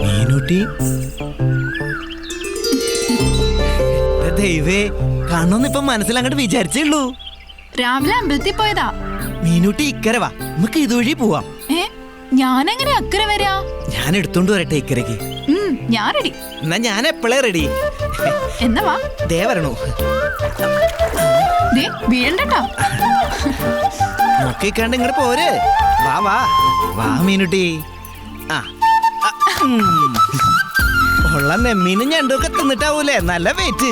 E: മീനുട്ടി, ദൈവേ, കാണോന്ന് ഇപ്പൊ മനസ്സിലങ്ങോട്ട് വിചാരിച്ചുള്ളൂ.
H: രാവിലെ അമ്പലത്തിൽ പോയതാ.
E: മീനുട്ടി, ഇക്കരെ വാ, നമുക്ക് ഇതുവഴി പോവാം.
H: ഞാനെങ്ങനെ അക്കരെ വരാ?
E: ഞാൻ എടുത്തോണ്ട് വരട്ടെ ഇക്കരക്ക്.
H: ഞാൻ റെഡി.
E: എന്നാ ഞാൻ എപ്പോഴേ റെഡി.
H: എന്നാ വാ.
E: ദേ വരണു.
H: വീഴണ്ടട്ടോ.
E: നോക്കിക്കണ്ട് ഇങ്ങോട്ട് പോര്. വാ വാ വാ മീനുട്ടി. ഉള്ള നെമ്മീനും ഞണ്ടൊക്കെ തിന്നിട്ടാവൂലേ? നല്ല വെയിറ്റ്.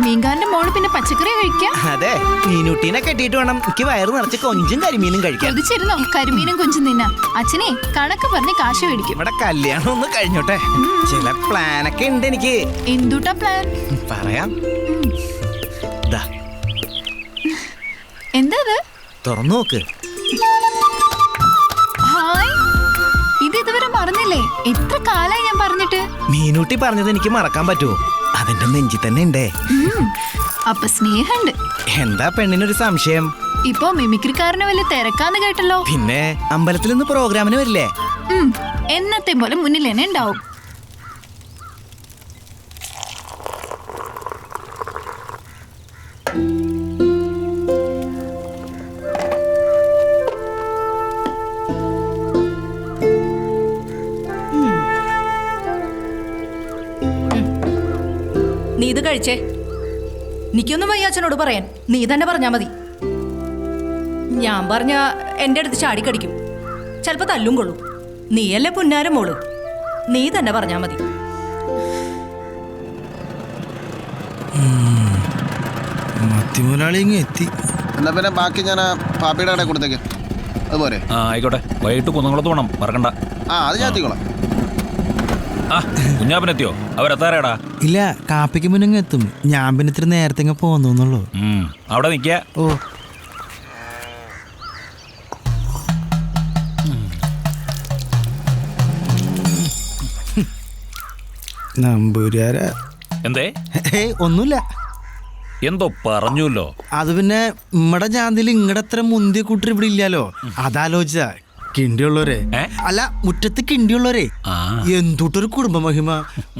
H: മീൻകാരന്റെ മോള് പിന്നെ പച്ചക്കറി കഴിക്കാം.
E: അതെ, മീനുട്ടീനെ കെട്ടിയിട്ട് വേണം എനിക്ക് വയറ് നിറച്ച് കൊഞ്ചും കരിമീനും കഴിക്കാം.
H: കൊതിച്ചിരുന്നോ കരിമീനും കൊഞ്ചും തിന്നാ? അച്ഛനെ കണക്ക് പറഞ്ഞ് കാശ് മേടിക്കും.
E: ഇവിടെ കല്യാണം ഒന്ന് കഴിഞ്ഞോട്ടെ, ചില പ്ലാനൊക്കെ ഉണ്ട് എനിക്ക്.
H: എന്തുട്ടാ പ്ലാൻ?
E: പറയാം.
H: എന്താ
E: തുറന്നു നോക്ക്.
H: ഹായ്, ഇത് ഇതുവരെ മറന്നില്ലേ? എത്ര കാലായി ഞാൻ പറഞ്ഞിട്ട്.
E: മീനൂട്ടി പറഞ്ഞത് എനിക്ക് മറക്കാൻ പറ്റുമോ? അതെന്റെ നെഞ്ചി തന്നെ ഉണ്ടേ.
H: അപ്പൊ സ്നേഹമുണ്ട്.
E: എന്താ പെണ്ണിനൊരു സംശയം?
H: ഇപ്പൊ മിമിക്രിക്കാരന് വലിയ തിരക്കാന്ന് കേട്ടല്ലോ.
E: പിന്നെ അമ്പലത്തിൽ നിന്ന് പ്രോഗ്രാമിന് വരില്ലേ?
H: എന്നത്തെ പോലെ മുന്നിൽ തന്നെ ഉണ്ടാവും.
G: നീ ഇത് കഴിച്ചേ. എനിക്കൊന്നും വയ്യ അച്ഛനോട് പറയാൻ. നീ തന്നെ പറഞ്ഞാ മതി. ഞാൻ പറഞ്ഞ എന്റെ അടുത്ത് ചാടിക്കടിക്കും, ചിലപ്പോ തല്ലും കൊള്ളും. നീയല്ലേ പുന്നാരം മോള്, നീ തന്നെ പറഞ്ഞാ മതി.
D: മത്തിമുലാളി ഇങ്ങ് എത്തി. എന്നാ പിന്നെ ബാക്കി ഞാൻ പാപ്പിയുടെ കടയിൽ കൊടുത്തേക്ക്. അതുപോലെ
M: ആ ആയിക്കോട്ടെ. വൈകിട്ട് കുന്നംകുളത്ത് പോകണം, മറക്കണ്ട.
D: അത് ഞാൻ എത്തിക്കോളാം.
M: ആ കുഞ്ഞാപ്പനെത്തിയോ? അവരെത്താറാടാ?
D: ഇല്ല, കാപ്പിക്ക് മുന്നേ എത്തും. ഞാൻ പിന്നെ ഇത്തിരി നേരത്തെ പോന്നുള്ളൂ.
M: അവിടെ നിൽക്കുക.
D: ഓ നമ്പൂരാര.
M: എന്തേ?
D: ഒന്നുമില്ല.
M: എന്തോ പറഞ്ഞല്ലോ.
D: അത് പിന്നെ നമ്മടെ ജാതിയിൽ ഇങ്ങടെ അത്ര മുന്തിയ കൂട്ടർ ഇവിടെ ഇല്ലാലോ, അതാലോചിച്ച. കിണ്ടിയുള്ളവരെ അല്ല, മുറ്റത്ത് കിണ്ടിയുള്ളവരെ എന്തുട്ടൊരു കുടുംബ മഹിമ.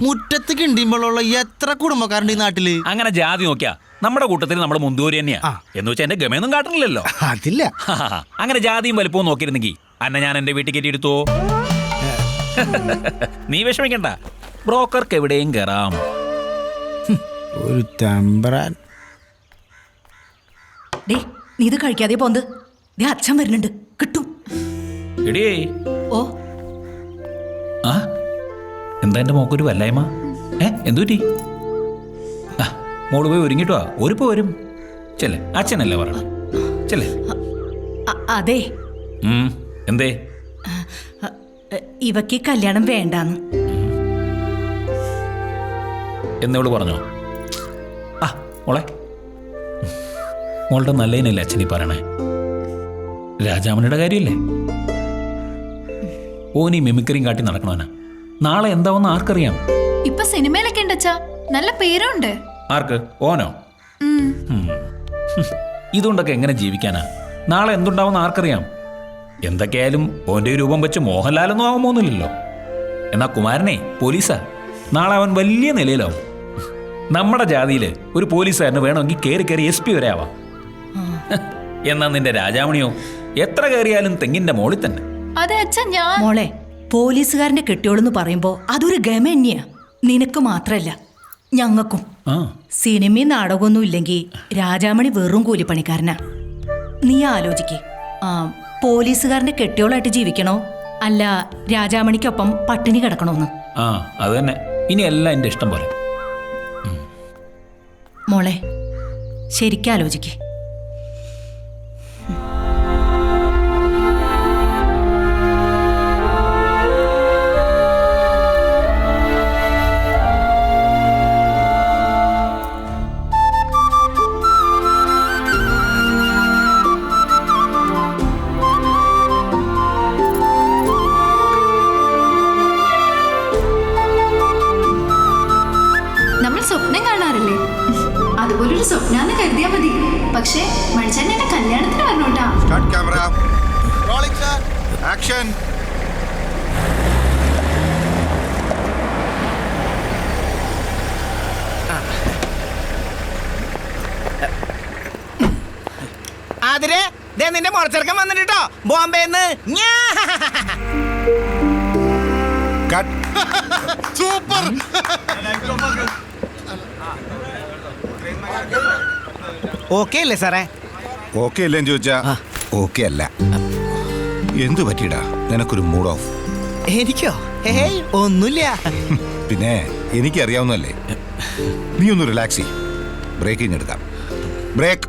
D: മുറ്റത്ത് കിണ്ടിയുമ്പോഴുള്ള എത്ര കുടുംബക്കാരുണ്ട് ഈ നാട്ടില്.
M: അങ്ങനെ ജാതി നോക്കിയാ നമ്മുടെ കൂട്ടത്തിൽ നമ്മുടെ മുന്തൂരി തന്നെയാ. എന്ന് വെച്ചാൽ എന്റെ ഗമയൊന്നും കാട്ടണില്ലല്ലോ.
D: അതില്ല.
M: അങ്ങനെ ജാതിയും വലുപ്പവും നോക്കിയിരുന്നെങ്കിൽ അന്നെ ഞാൻ എന്റെ വീട്ടിൽ കയറ്റി എടുത്തോ. നീ വിഷമിക്കണ്ട, ബ്രോക്കർക്ക് എവിടെയും കയറാം.
D: ഒരു തമ്പ്രാൻ.
G: നീ ഇത് കഴിക്കാതെ പോന്ത്. അച്ഛൻ വരുന്നുണ്ട്, കിട്ടും.
M: എടിയേ.
G: ഓ
M: ആ എന്താ എന്റെ മോക്കൊരു വല്ലായ്മ? എന്തുപറ്റി? മോള് പോയി ഒരുങ്ങിട്ടോ. ഒരുപ്പോ വരും. ചെല്ലേ, അച്ഛനല്ലേ പറയണം. ചെല്ലേ.
G: അതെ.
M: എന്തേ?
G: ഇവക്ക് കല്യാണം വേണ്ടാന്ന്
M: എന്നോട് പറഞ്ഞോ? ആ മോളെ, മോളുടെ നല്ലതിനല്ലേ അച്ഛനീ പറയണേ. രാജാമണിയുടെ കാര്യമല്ലേ? ഓനീ മിമിക്രിയും കാട്ടി നടക്കണവനാ. നാളെ എന്താവെന്ന് ആർക്കറിയാം?
H: ഇപ്പൊ സിനിമയിലൊക്കെ ഉണ്ടച്ചാ, നല്ല പേരുണ്ട്.
M: ആർക്ക്? ഓനോ? ഇതുകൊണ്ടൊക്കെ എങ്ങനെ ജീവിക്കാനാ? നാളെ എന്തുണ്ടാവുന്ന ആർക്കറിയാം? എന്തൊക്കെയായാലും ഓന്റെ രൂപം വെച്ച് മോഹൻലാലൊന്നും ആവാൻ പോകുന്നില്ലല്ലോ. എന്നാ കുമാരനെ പോലീസാ. നാളെ അവൻ വലിയ നിലയിലാവും. നമ്മുടെ ജാതിയില് ഒരു പോലീസുകാരന് വേണമെങ്കിൽ കയറി കയറി SP വരെ ആവാം. എന്നാ നിന്റെ രാജാമണിയോ എത്ര കയറിയാലും തെങ്ങിന്റെ മോളിൽ തന്നെ.
H: അതെ അച്ഛൻ. ഞാൻ
G: മോളെ, പോലീസുകാരന്റെ കെട്ടിയോളെന്ന് പറയുമ്പോ അതൊരു ഗമ തന്നെയാ. നിനക്ക് മാത്രല്ല, ഞങ്ങൾക്കും. സിനിമയും നാടകമൊന്നും ഇല്ലെങ്കിൽ രാജാമണി വെറും കൂലിപ്പണിക്കാരനാ. നീ ആലോചിക്കേ, പോലീസുകാരന്റെ കെട്ടിയോളായിട്ട് ജീവിക്കണോ അല്ല രാജാമണിക്കൊപ്പം പട്ടിണി കിടക്കണോന്ന്?
M: അത് തന്നെ. ഇനി എല്ലാം എന്റെ ഇഷ്ടം പോലെ.
G: മോളെ, ശരിക്കാലോചിക്കേ.
H: സ്വപ്നം കാണാറില്ലേ? അതുപോലൊരു സ്വപ്നാന്ന് കരുതിയാ മതി. പക്ഷേ മണിച്ചാൻ എന്നെ കല്യാണത്തിന് പറഞ്ഞോട്ടാ.
E: അതിരെ നിന്റെ മുറച്ചെറുക്കം വന്നിട്ടോ ബോംബെന്ന്.
F: സൂപ്പർ.
E: ഓക്കെ അല്ലേ സാറേ?
O: ഓക്കെ അല്ലേന്ന് ചോദിച്ചാ ഓക്കെ അല്ല. എന്തു പറ്റിയിടാ നിനക്കൊരു മൂഡ് ഓഫ്?
E: എനിക്കോ? ഒന്നുമില്ല.
O: പിന്നെ എനിക്കറിയാവുന്നല്ലേ. നീ ഒന്ന് റിലാക്സ് ചെയ്യ്. ബ്രേക്കിങ് എടുക്കാം. ബ്രേക്ക്.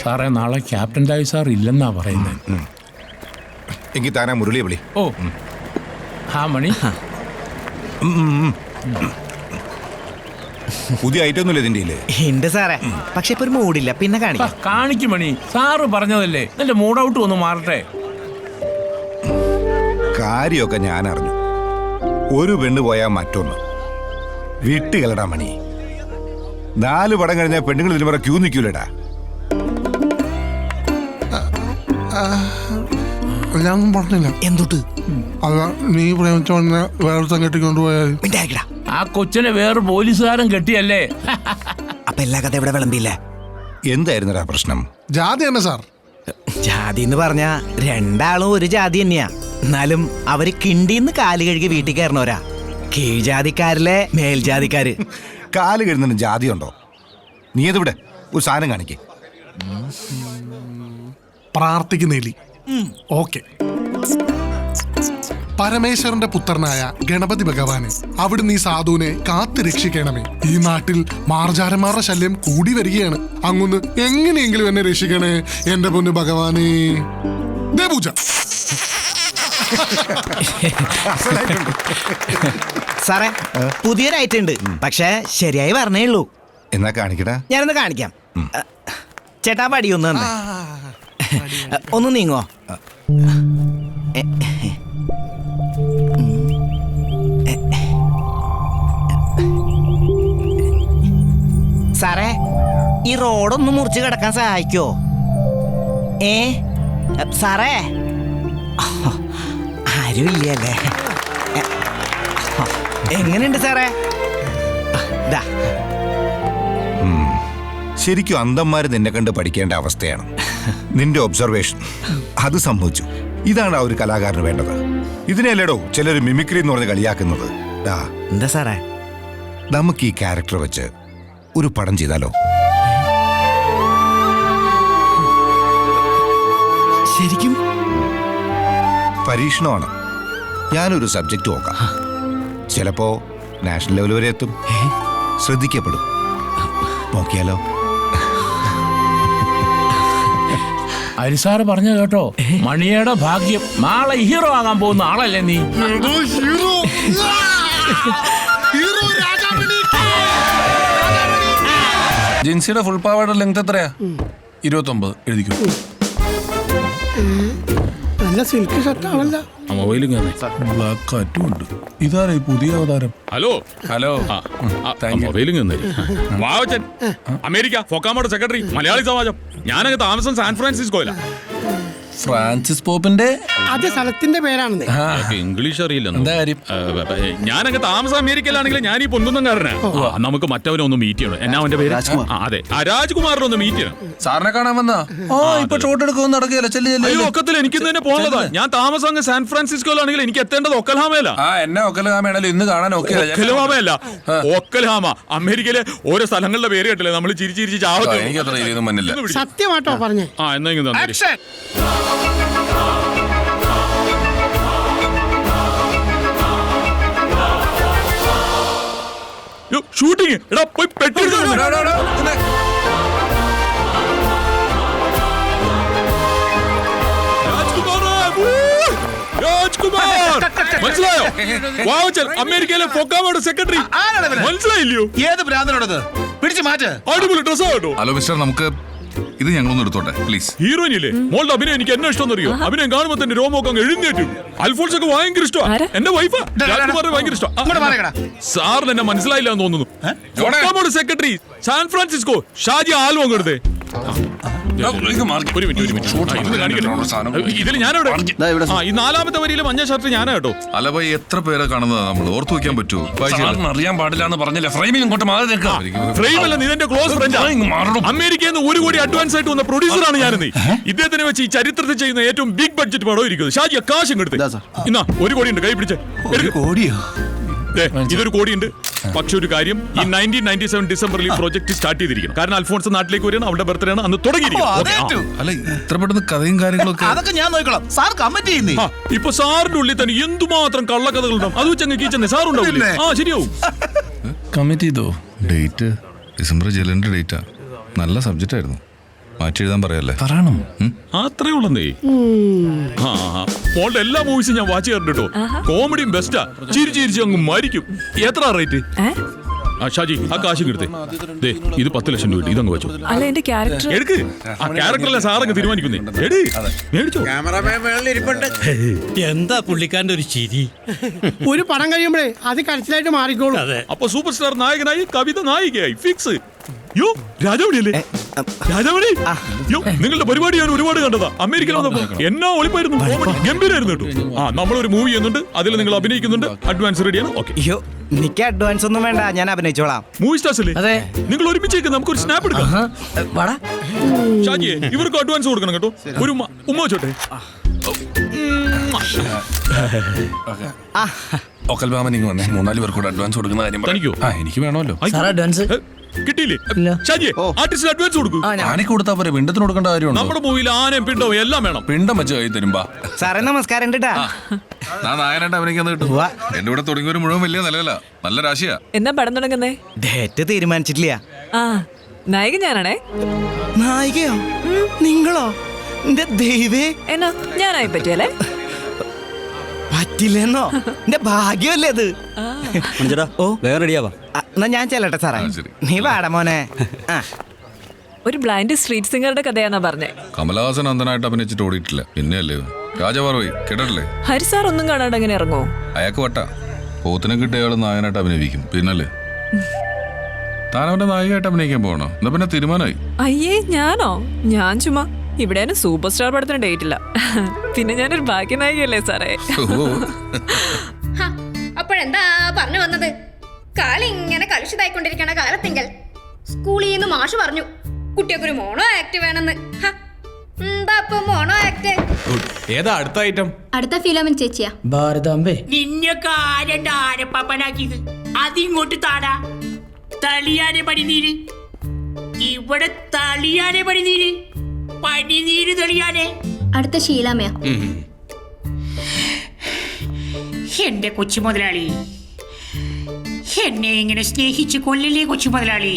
P: സാറേ, നാളെ ക്യാപ്റ്റൻ ദായി സാർ ഇല്ലെന്നാ പറയുന്നത്.
O: എങ്കിൽ താനാ മുരളിയെ വിളി.
P: ഓ ആ മണി.
O: പുതിയ ഐറ്റം ഒന്നുമില്ല ഇതിൻ്റെ?
E: ഉണ്ട് സാറേ, പക്ഷെ ഇപ്പൊ ഒരു മൂടില്ല. പിന്നെ
P: കാണിക്കും മണി. സാറ് പറഞ്ഞതല്ലേ, എന്റെ മൂഡ് ഔട്ട് ഒന്ന് മാറട്ടെ.
O: കാര്യമൊക്കെ ഞാൻ അറിഞ്ഞു. ഒരു പെണ്ണ് പോയാൽ മറ്റൊന്ന് വിട്ടുകളടാ മണി. 4 പടം കഴിഞ്ഞാൽ പെണ്ണുങ്ങൾ ഇതിന് പറ ക്യൂ നിൽക്കൂലടാ.
F: ഞാൻ പറഞ്ഞില്ല.
E: എന്തൊട്ട്?
F: അല്ല, നീ പ്രേമിച്ചോന്നെ വേറെ സംഘട്ടിക്ക് കൊണ്ടുപോയാൽ
P: ആ കൊച്ചിനെ വേറെ പോലീസുകാരൻ കെട്ടിയല്ലേ?
E: അപ്പൊ എല്ലാ കഥ ഇവിടെ വിളമ്പിയില്ലേ?
O: എന്തായിരുന്നടാ പ്രശ്നം?
F: ജാതി തന്നെ സാർ.
E: ജാതി എന്ന് പറഞ്ഞ രണ്ടാളും ഒരു ജാതി തന്നെയാ. എന്നാലും അവര് കിണ്ടിന്ന് കാല് കഴുകി വീട്ടിൽ കയറണവരാ. കീഴ്ജാതിക്കാരിലെ മേൽജാതിക്കാര്.
O: കാല് കഴുകുന്നതിന് ജാതിയുണ്ടോ? നീ അതിവിടെ ഒരു സാധനം കാണിക്കേ.
F: പ്രാർത്ഥിക്കുന്നേലി. ഓക്കെ. പരമേശ്വരന്റെ പുത്രനായ ഗണപതി ഭഗവാനെ അവിടുന്ന് ഈ സാധുവിനെ കാത്തു രക്ഷിക്കണമേ. ഈ നാട്ടിൽ മാർജാരന്മാരുടെ ശല്യം കൂടി വരികയാണ്. അങ്ങൊന്ന് എങ്ങനെയെങ്കിലും എന്നെ രക്ഷിക്കണേ എന്റെ പൊന്നു ഭഗവാനേ. ദേ പൂജ.
E: സാറേ പുതിയൊരൈറ്റം ഉണ്ട്, പക്ഷെ ശരിയായി പറഞ്ഞേ ഉള്ളൂ.
O: എന്നാ കാണിക്കടാ.
E: ഞാനൊന്ന് കാണിക്കാം. ചേട്ടാ പടി ഒന്ന് തന്നെ ഒന്ന് നീങ്ങോ. സാറേ ഈ റോഡൊന്ന് മുറിച്ച് കിടക്കാൻ സഹായിക്കോ? സാറേ ആരുമില്ലല്ലേ? എങ്ങനെയുണ്ട് സാറേ?
O: ശരിക്കും അന്തന്മാര് നിന്നെ കണ്ട് പഠിക്കേണ്ട അവസ്ഥയാണ്. നിന്റെ ഒബ്സർവേഷൻ അത് സംഭവിച്ചു. ഇതാണ് ആ ഒരു കലാകാരന് വേണ്ടത്. ഇതിനെയല്ലേടോ ചിലർ മിമിക്രി എന്ന് പറഞ്ഞ് കളിയാക്കുന്നത്.
E: എന്താ സാറേ?
O: നമുക്ക് ഈ ക്യാരക്ടർ വെച്ച് ഒരു പടം ചെയ്താലോ?
E: ശരിക്കും
O: പരീക്ഷണമാണ്. ഞാനൊരു സബ്ജക്റ്റ് നോക്കാം. ചിലപ്പോ നാഷണൽ ലെവൽ വരെ എത്തും, ശ്രദ്ധിക്കപ്പെടും. നോക്കിയാലോ?
P: അരിസാറ് പറഞ്ഞ കേട്ടോ, മണിയുടെ ഭാഗ്യം. നാളെ ഹീറോ ആകാൻ പോകുന്ന ആളല്ലേ നീ?
C: ജിൻസിയുടെ ഫുൾ പാവാട ലെങ്ത് എത്രയാ? 29 എഴുതിക്കോ.
N: നല്ല സിൽക്ക് ഷർട്ടാണല്ലോ.
C: മൊബൈലും ബ്ലാക്ക് കാറ്റും ഉണ്ട്. ഇതാരേ പുതിയ അവതാരം?
B: Hello
C: hello.
B: മൊബൈലും വാവച്ചൻ അമേരിക്ക ഫോക്കാമോടെ സെക്രട്ടറി മലയാളി സമാജം. ഞാനങ്ങ് താമസം സാൻ ഫ്രാൻസിസ്കോയില.
C: ഫ്രാൻസിസ് പോപ്പിന്റെ
N: അത് സ്ഥലത്തിന്റെ പേരാണെന്ന്.
B: ഇംഗ്ലീഷ് അറിയില്ല. ഞാനങ്ങ് താമസം അമേരിക്കയിലാണെങ്കിലും ഞാൻ ഈ പൊന്തുന്നംകാരനാ. നമുക്ക് മറ്റവനെ ഒന്ന് മീറ്റ് ചെയ്യണം. എന്നാ അവന്റെ പേര്? അതെ, രാജ്കുമാറിനെ ഒന്ന് മീറ്റ് ചെയ്യണം.
C: സാറിനെ കാണാൻ വന്നാ? ഇപ്പൊ ഷോട്ട് എടുക്കുമെന്ന് നടക്കുകയല്ല.
B: അയ്യോ ഒക്കത്തില്ല, എനിക്ക് തന്നെ പോകണതാ. ഞാൻ താമസം അങ്ങ് സാൻ ഫ്രാൻസിസ്കോയിലാണെങ്കിൽ എനിക്ക് എത്തേണ്ടത് ഒക്കൽഹാമയില.
C: എന്നെ ഒക്കൽഹാമയാണല്ലോ ഇന്ന് കാണാൻ.
B: ഒക്കൽഹാമയല്ല, ഒക്കൽഹാമ. അമേരിക്കയിലെ ഓരോ സ്ഥലങ്ങളുടെ പേര് കേട്ടില്ലേ? നമ്മൾ ചിരിച്ചിരിച്ച് ചാവത്തു.
C: എനിക്ക് അത്ര ഇതൊന്നും മന്നില്ല.
N: സത്യമാട്ടോ പറഞ്ഞേ.
B: എന്നെങ്കിലും ഷൂട്ടിങ്. എടാ പോയി പെട്ടി രാജ്കുമാർ മനസ്സിലായോ? വാവച്ചൻ അമേരിക്കയിലെ ഫോക്കാമോടെ സെക്രട്ടറി. മനസ്സിലായില്ലയോ?
Q: ഏത് ഭ്രാന്തനോടത് പിടിച്ചു മാറ്റ്.
B: അടിപൊളി ഡ്രസ്സാ കേട്ടോ.
C: ഹലോ മിസ്റ്റർ, നമുക്ക് ഇത് ഞങ്ങളൊന്ന് എടുത്തോട്ടെ പ്ലീസ്.
B: ഹീറോയിൻ ഇല്ലേ മോളുടെ അഭിനയം എനിക്ക് എന്നെ ഇഷ്ടം അറിയോ? അഭിനയം കാണുമ്പോ തന്നെ രോമൊക്കെ അങ്ങ് എഴുന്നേറ്റു. അൽഫോൺസ് ഒക്കെ ഭയങ്കര ഇഷ്ടമാണ്. എന്റെ വൈഫാ രാജ്കുമാറിന് ഭയങ്കര ഇഷ്ടം. സാറിന് എന്നെ മനസ്സിലായില്ല എന്ന് തോന്നുന്നു. Secretary San Francisco Shaji album കൊടുത്തേ. ഇതിൽ ഞാനവിടെ ഈ 4ാമത്തെ വരിയിലെ മഞ്ഞ ഷർട്ട് ഞാനാ കേട്ടോ.
C: അല്ല പോയി എത്ര പേരെ കാണുന്നത് നമ്മൾ ഓർത്തു വെക്കാൻ പറ്റുമോ? അറിയാൻ പാടില്ല എന്ന് പറഞ്ഞില്ലേ? ഫ്രെയിമിൽ ഇങ്ങോട്ട് മാറി നിൽക്കാം.
B: ഫ്രെയിം അല്ല, നീ എന്റെ ക്ലോസ് ഫ്രണ്ട്. അമേരിക്കയിൽ നിന്ന് 1 കോടി അഡ്വാൻസ് ആയിട്ട് വന്ന പ്രൊഡ്യൂസറാണ് ഞാനെന്ന്. ഇദ്ദേഹത്തിനെ വെച്ച് ഈ ചരിത്രത്തിൽ ചെയ്യുന്ന ഏറ്റവും ബിഗ് ബഡ്ജറ്റ് പടം ഇരിക്കുന്നത്. ഷാജി കാശും കൊടുത്ത് ഇന്നാ 1 കോടി ഉണ്ട്, കൈ പിടിച്ചേ. ഇതൊരു കോടിയുണ്ട്. പക്ഷെ ഒരു കാര്യം, ഈ 1997 ഡിസംബറിൽ ഈ പ്രോജക്ട് സ്റ്റാർട്ട് ചെയ്തിരിക്കണം. കാരണം അൽഫോൺസ് നാട്ടിലേക്ക് വരികയാണ്, അവളുടെ ബർത്ത്ഡേ ആണ് അന്ന് തുടങ്ങിയിരിക്കുന്നത്.
C: അല്ല ഇത്ര പെട്ടെന്ന് കഥയും കാര്യങ്ങളൊക്കെ
Q: അതൊക്കെ ഞാൻ നോക്കണം. സാർ കമന്റ് ചെയ്യുന്നേ.
B: ഇപ്പൊ സാറിന്റെ ഉള്ളിൽ തന്നെ എന്തുമാത്രം കള്ളക്കഥകളുണ്ടാവും. അത് വെച്ച് അങ്ങ് കീച്ചെന്നെ സാറുണ്ടാവില്ലേ? ശരിയാവും.
C: കമ്മിറ്റ് ചെയ്തോ? ഡേറ്റ് ഡിസംബർ ജലന്റെ ഡേറ്റാ. നല്ല സബ്ജക്റ്റ് ആയിരുന്നു. മാറ്റി എഴുതാൻ പറയല്ലേ? പറയണം.
B: അത്രേ ഉള്ളന്നേ. മോളുടെ എല്ലാ മൂവീസും ഞാൻ വാച്ച് ചെയ്യാറുണ്ട് കേട്ടോ. കോമഡിയും ബെസ്റ്റാ. ചിരിച്ചിരിച്ച് അങ്ങ് മരിക്കും. എത്ര റേറ്റ്? ഷാജി ആ കാശും കിടത്തേ. ഇത് 10 ലക്ഷം രൂപ. ഇതങ്ങ് വെച്ചോ. എടുക്ക്. ആ ക്യാരക്ടറല്ല സാറങ്ങ് തീരുമാനിക്കുന്നേ. മേടിച്ചോ.
N: എന്താ പുള്ളിക്കാരന്റെ ഒരു ചിരി. ഒരു പടം കഴിയുമ്പോഴേ അത് കരച്ചിലായിട്ട് മാറിക്കോളൂ.
B: അപ്പൊ സൂപ്പർ സ്റ്റാർ നായകനായി, കവിത നായികയായി. ഫിക്സ്. യോ രാജാവണിയല്ലേ? രാജാവണി. യോ നിങ്ങളുടെ പരിപാടി ഞാൻ ഒരുപാട് കണ്ടതാ. അമേരിക്കയിൽ വന്നപ്പോ എന്നാ ഒളിപ്പായിരുന്നു. ഗംഭീരായിരുന്നു കേട്ടോ. നമ്മളൊരു മൂവി ചെയ്യുന്നുണ്ട്, അതിൽ നിങ്ങൾ അഭിനയിക്കുന്നുണ്ട്. അഡ്വാൻസ് റെഡിയാണ്. ഓക്കെ.
E: എനിക്ക് അഡ്വാൻസ് ഒന്നും വേണ്ട, ഞാൻ അഭിനയിച്ചോളാം.
B: മൂവി സ്റ്റാർസ് അല്ലേ നിങ്ങൾ? ഒരുമിച്ചേക്ക് നമുക്കൊരു സ്നാപ്പ് എടുക്കാം. ഷാജിയെ ഇവർക്ക് അഡ്വാൻസ് കൊടുക്കണം കേട്ടോ. ഒരു ഉമ്മ വെച്ചോട്ടെ.
C: ഒക്കൽ ബാമൻ ഇങ്ങ് വന്നേ. 3-4 പേർക്ക് കൂടെ അഡ്വാൻസ് കൊടുക്കുന്ന കാര്യം.
B: തനിക്കോ?
C: എനിക്ക് വേണമല്ലോ
I: അഡ്വാൻസ്.
B: കിട്ടിയില്ലേ ഷാജിയെ ആർട്ടിസ്റ്റിന് അഡ്വാൻസ് കൊടുക്കും.
C: ആനക്ക് കൊടുത്താ പോരെ, പിണ്ടത്തിന് കൊടുക്കേണ്ട കാര്യമുണ്ടോ?
B: നമ്മുടെ മൂവിയിൽ ആനയും പിണ്ടവും എല്ലാം വേണം.
C: പിണ്ടം വെച്ച് കൈ തരുമ്പോ
D: സാറേ നമസ്കാരം.
C: നായനായിട്ട് അഭിനയിക്കാൻ കിട്ടും. എന്റെ ഇവിടെ തുടങ്ങിയൊരു മുഴുവൻ വലിയ നിലവില, നല്ല രാശിയാ.
R: എന്നാ പടം തുടങ്ങുന്നേ?
D: ഡേറ്റ് തീരുമാനിച്ചിട്ടില്ല.
R: ആ നായിക ഞാനാണേ.
D: നായികയോ? നിങ്ങളോ? എന്റെ ദൈവേ,
R: എന്നാ ഞാനായി പറ്റിയല്ലേ?
D: പറ്റില്ലെന്നോ? എന്റെ ഭാഗ്യമല്ലേ അത്.
S: ഓ വേറെ റെഡിയാവാ.
D: എന്നാ ഞാൻ ചെല്ലട്ടെ സാറേ. നീ വാടാ മോനെ.
R: ഒരു ബ്ലൈൻഡ് സ്ട്രീറ്റ് സിംഗറുടെ കഥയാന്നാ പറഞ്ഞേ.
C: കമലഹാസൻ അന്തനായിട്ട് അഭിനയിച്ചിട്ട് ഓടിയിട്ടില്ല, പിന്നെയല്ലേ രാജപാർവൈ കേട്ടിട്ടില്ലേ?
R: ഹരിസാർ ഒന്നും കാണാണ്ട് എങ്ങനെ ഇറങ്ങോ?
C: അയാൾക്ക് വട്ട പോത്തിനെ കിട്ടിയ ആള് നായനായിട്ട് അഭിനയിക്കും, പിന്നല്ലേ? താൻ അവന്റെ നായികയായിട്ട് അഭിനയിക്കാൻ പോകണോ? എന്നാ പിന്നെ തീരുമാനമായി.
R: അയ്യേ ഞാനോ? ഞാൻ ചുമ്മാ ഇവിടെ സൂപ്പർ സ്റ്റാർ പടത്തിന് ഡേറ്റ് ഇല്ല. പിന്നെ ഞാനൊരു ഭാഗ്യ നായികയല്ലേ സാറേ.
T: അപ്പോഴെന്താ പറഞ്ഞു വന്നത്? കാലിങ്ങനെ കലുഷിതായിക്കൊണ്ടിരിക്കണ കാലത്തിങ്കൽ സ്കൂളിൽ നിന്ന് മാഷ് പറഞ്ഞു കുട്ടിയൊക്കെ ഒരു മോണോ ആക്ട് വേണമെന്ന്. എന്താ മോണോ ആക്ട്?
A: ഏതാ അടുത്ത ഐറ്റം?
T: അടുത്ത ഫിലോമിൻ ചേച്ചിയാ.
I: ഭാരതാംബേ
U: നിന്നൊക്കെ ആരെന്റെ ആരപ്പാപ്പനാക്കിയത്? അതിങ്ങോട്ട് താടാ. തളിയാനെ പനിനീര് ഇവിടെ, തളിയാനെ പനിനീര്, പനിനീര് തെളിയാനെ.
T: അടുത്ത ശീലാമയാ.
U: എന്റെ കൊച്ചു മുതലാളി, എന്നെ ഇങ്ങനെ സ്നേഹിച്ച് കൊല്ലല്ലേ കൊച്ചു മുതലാളി.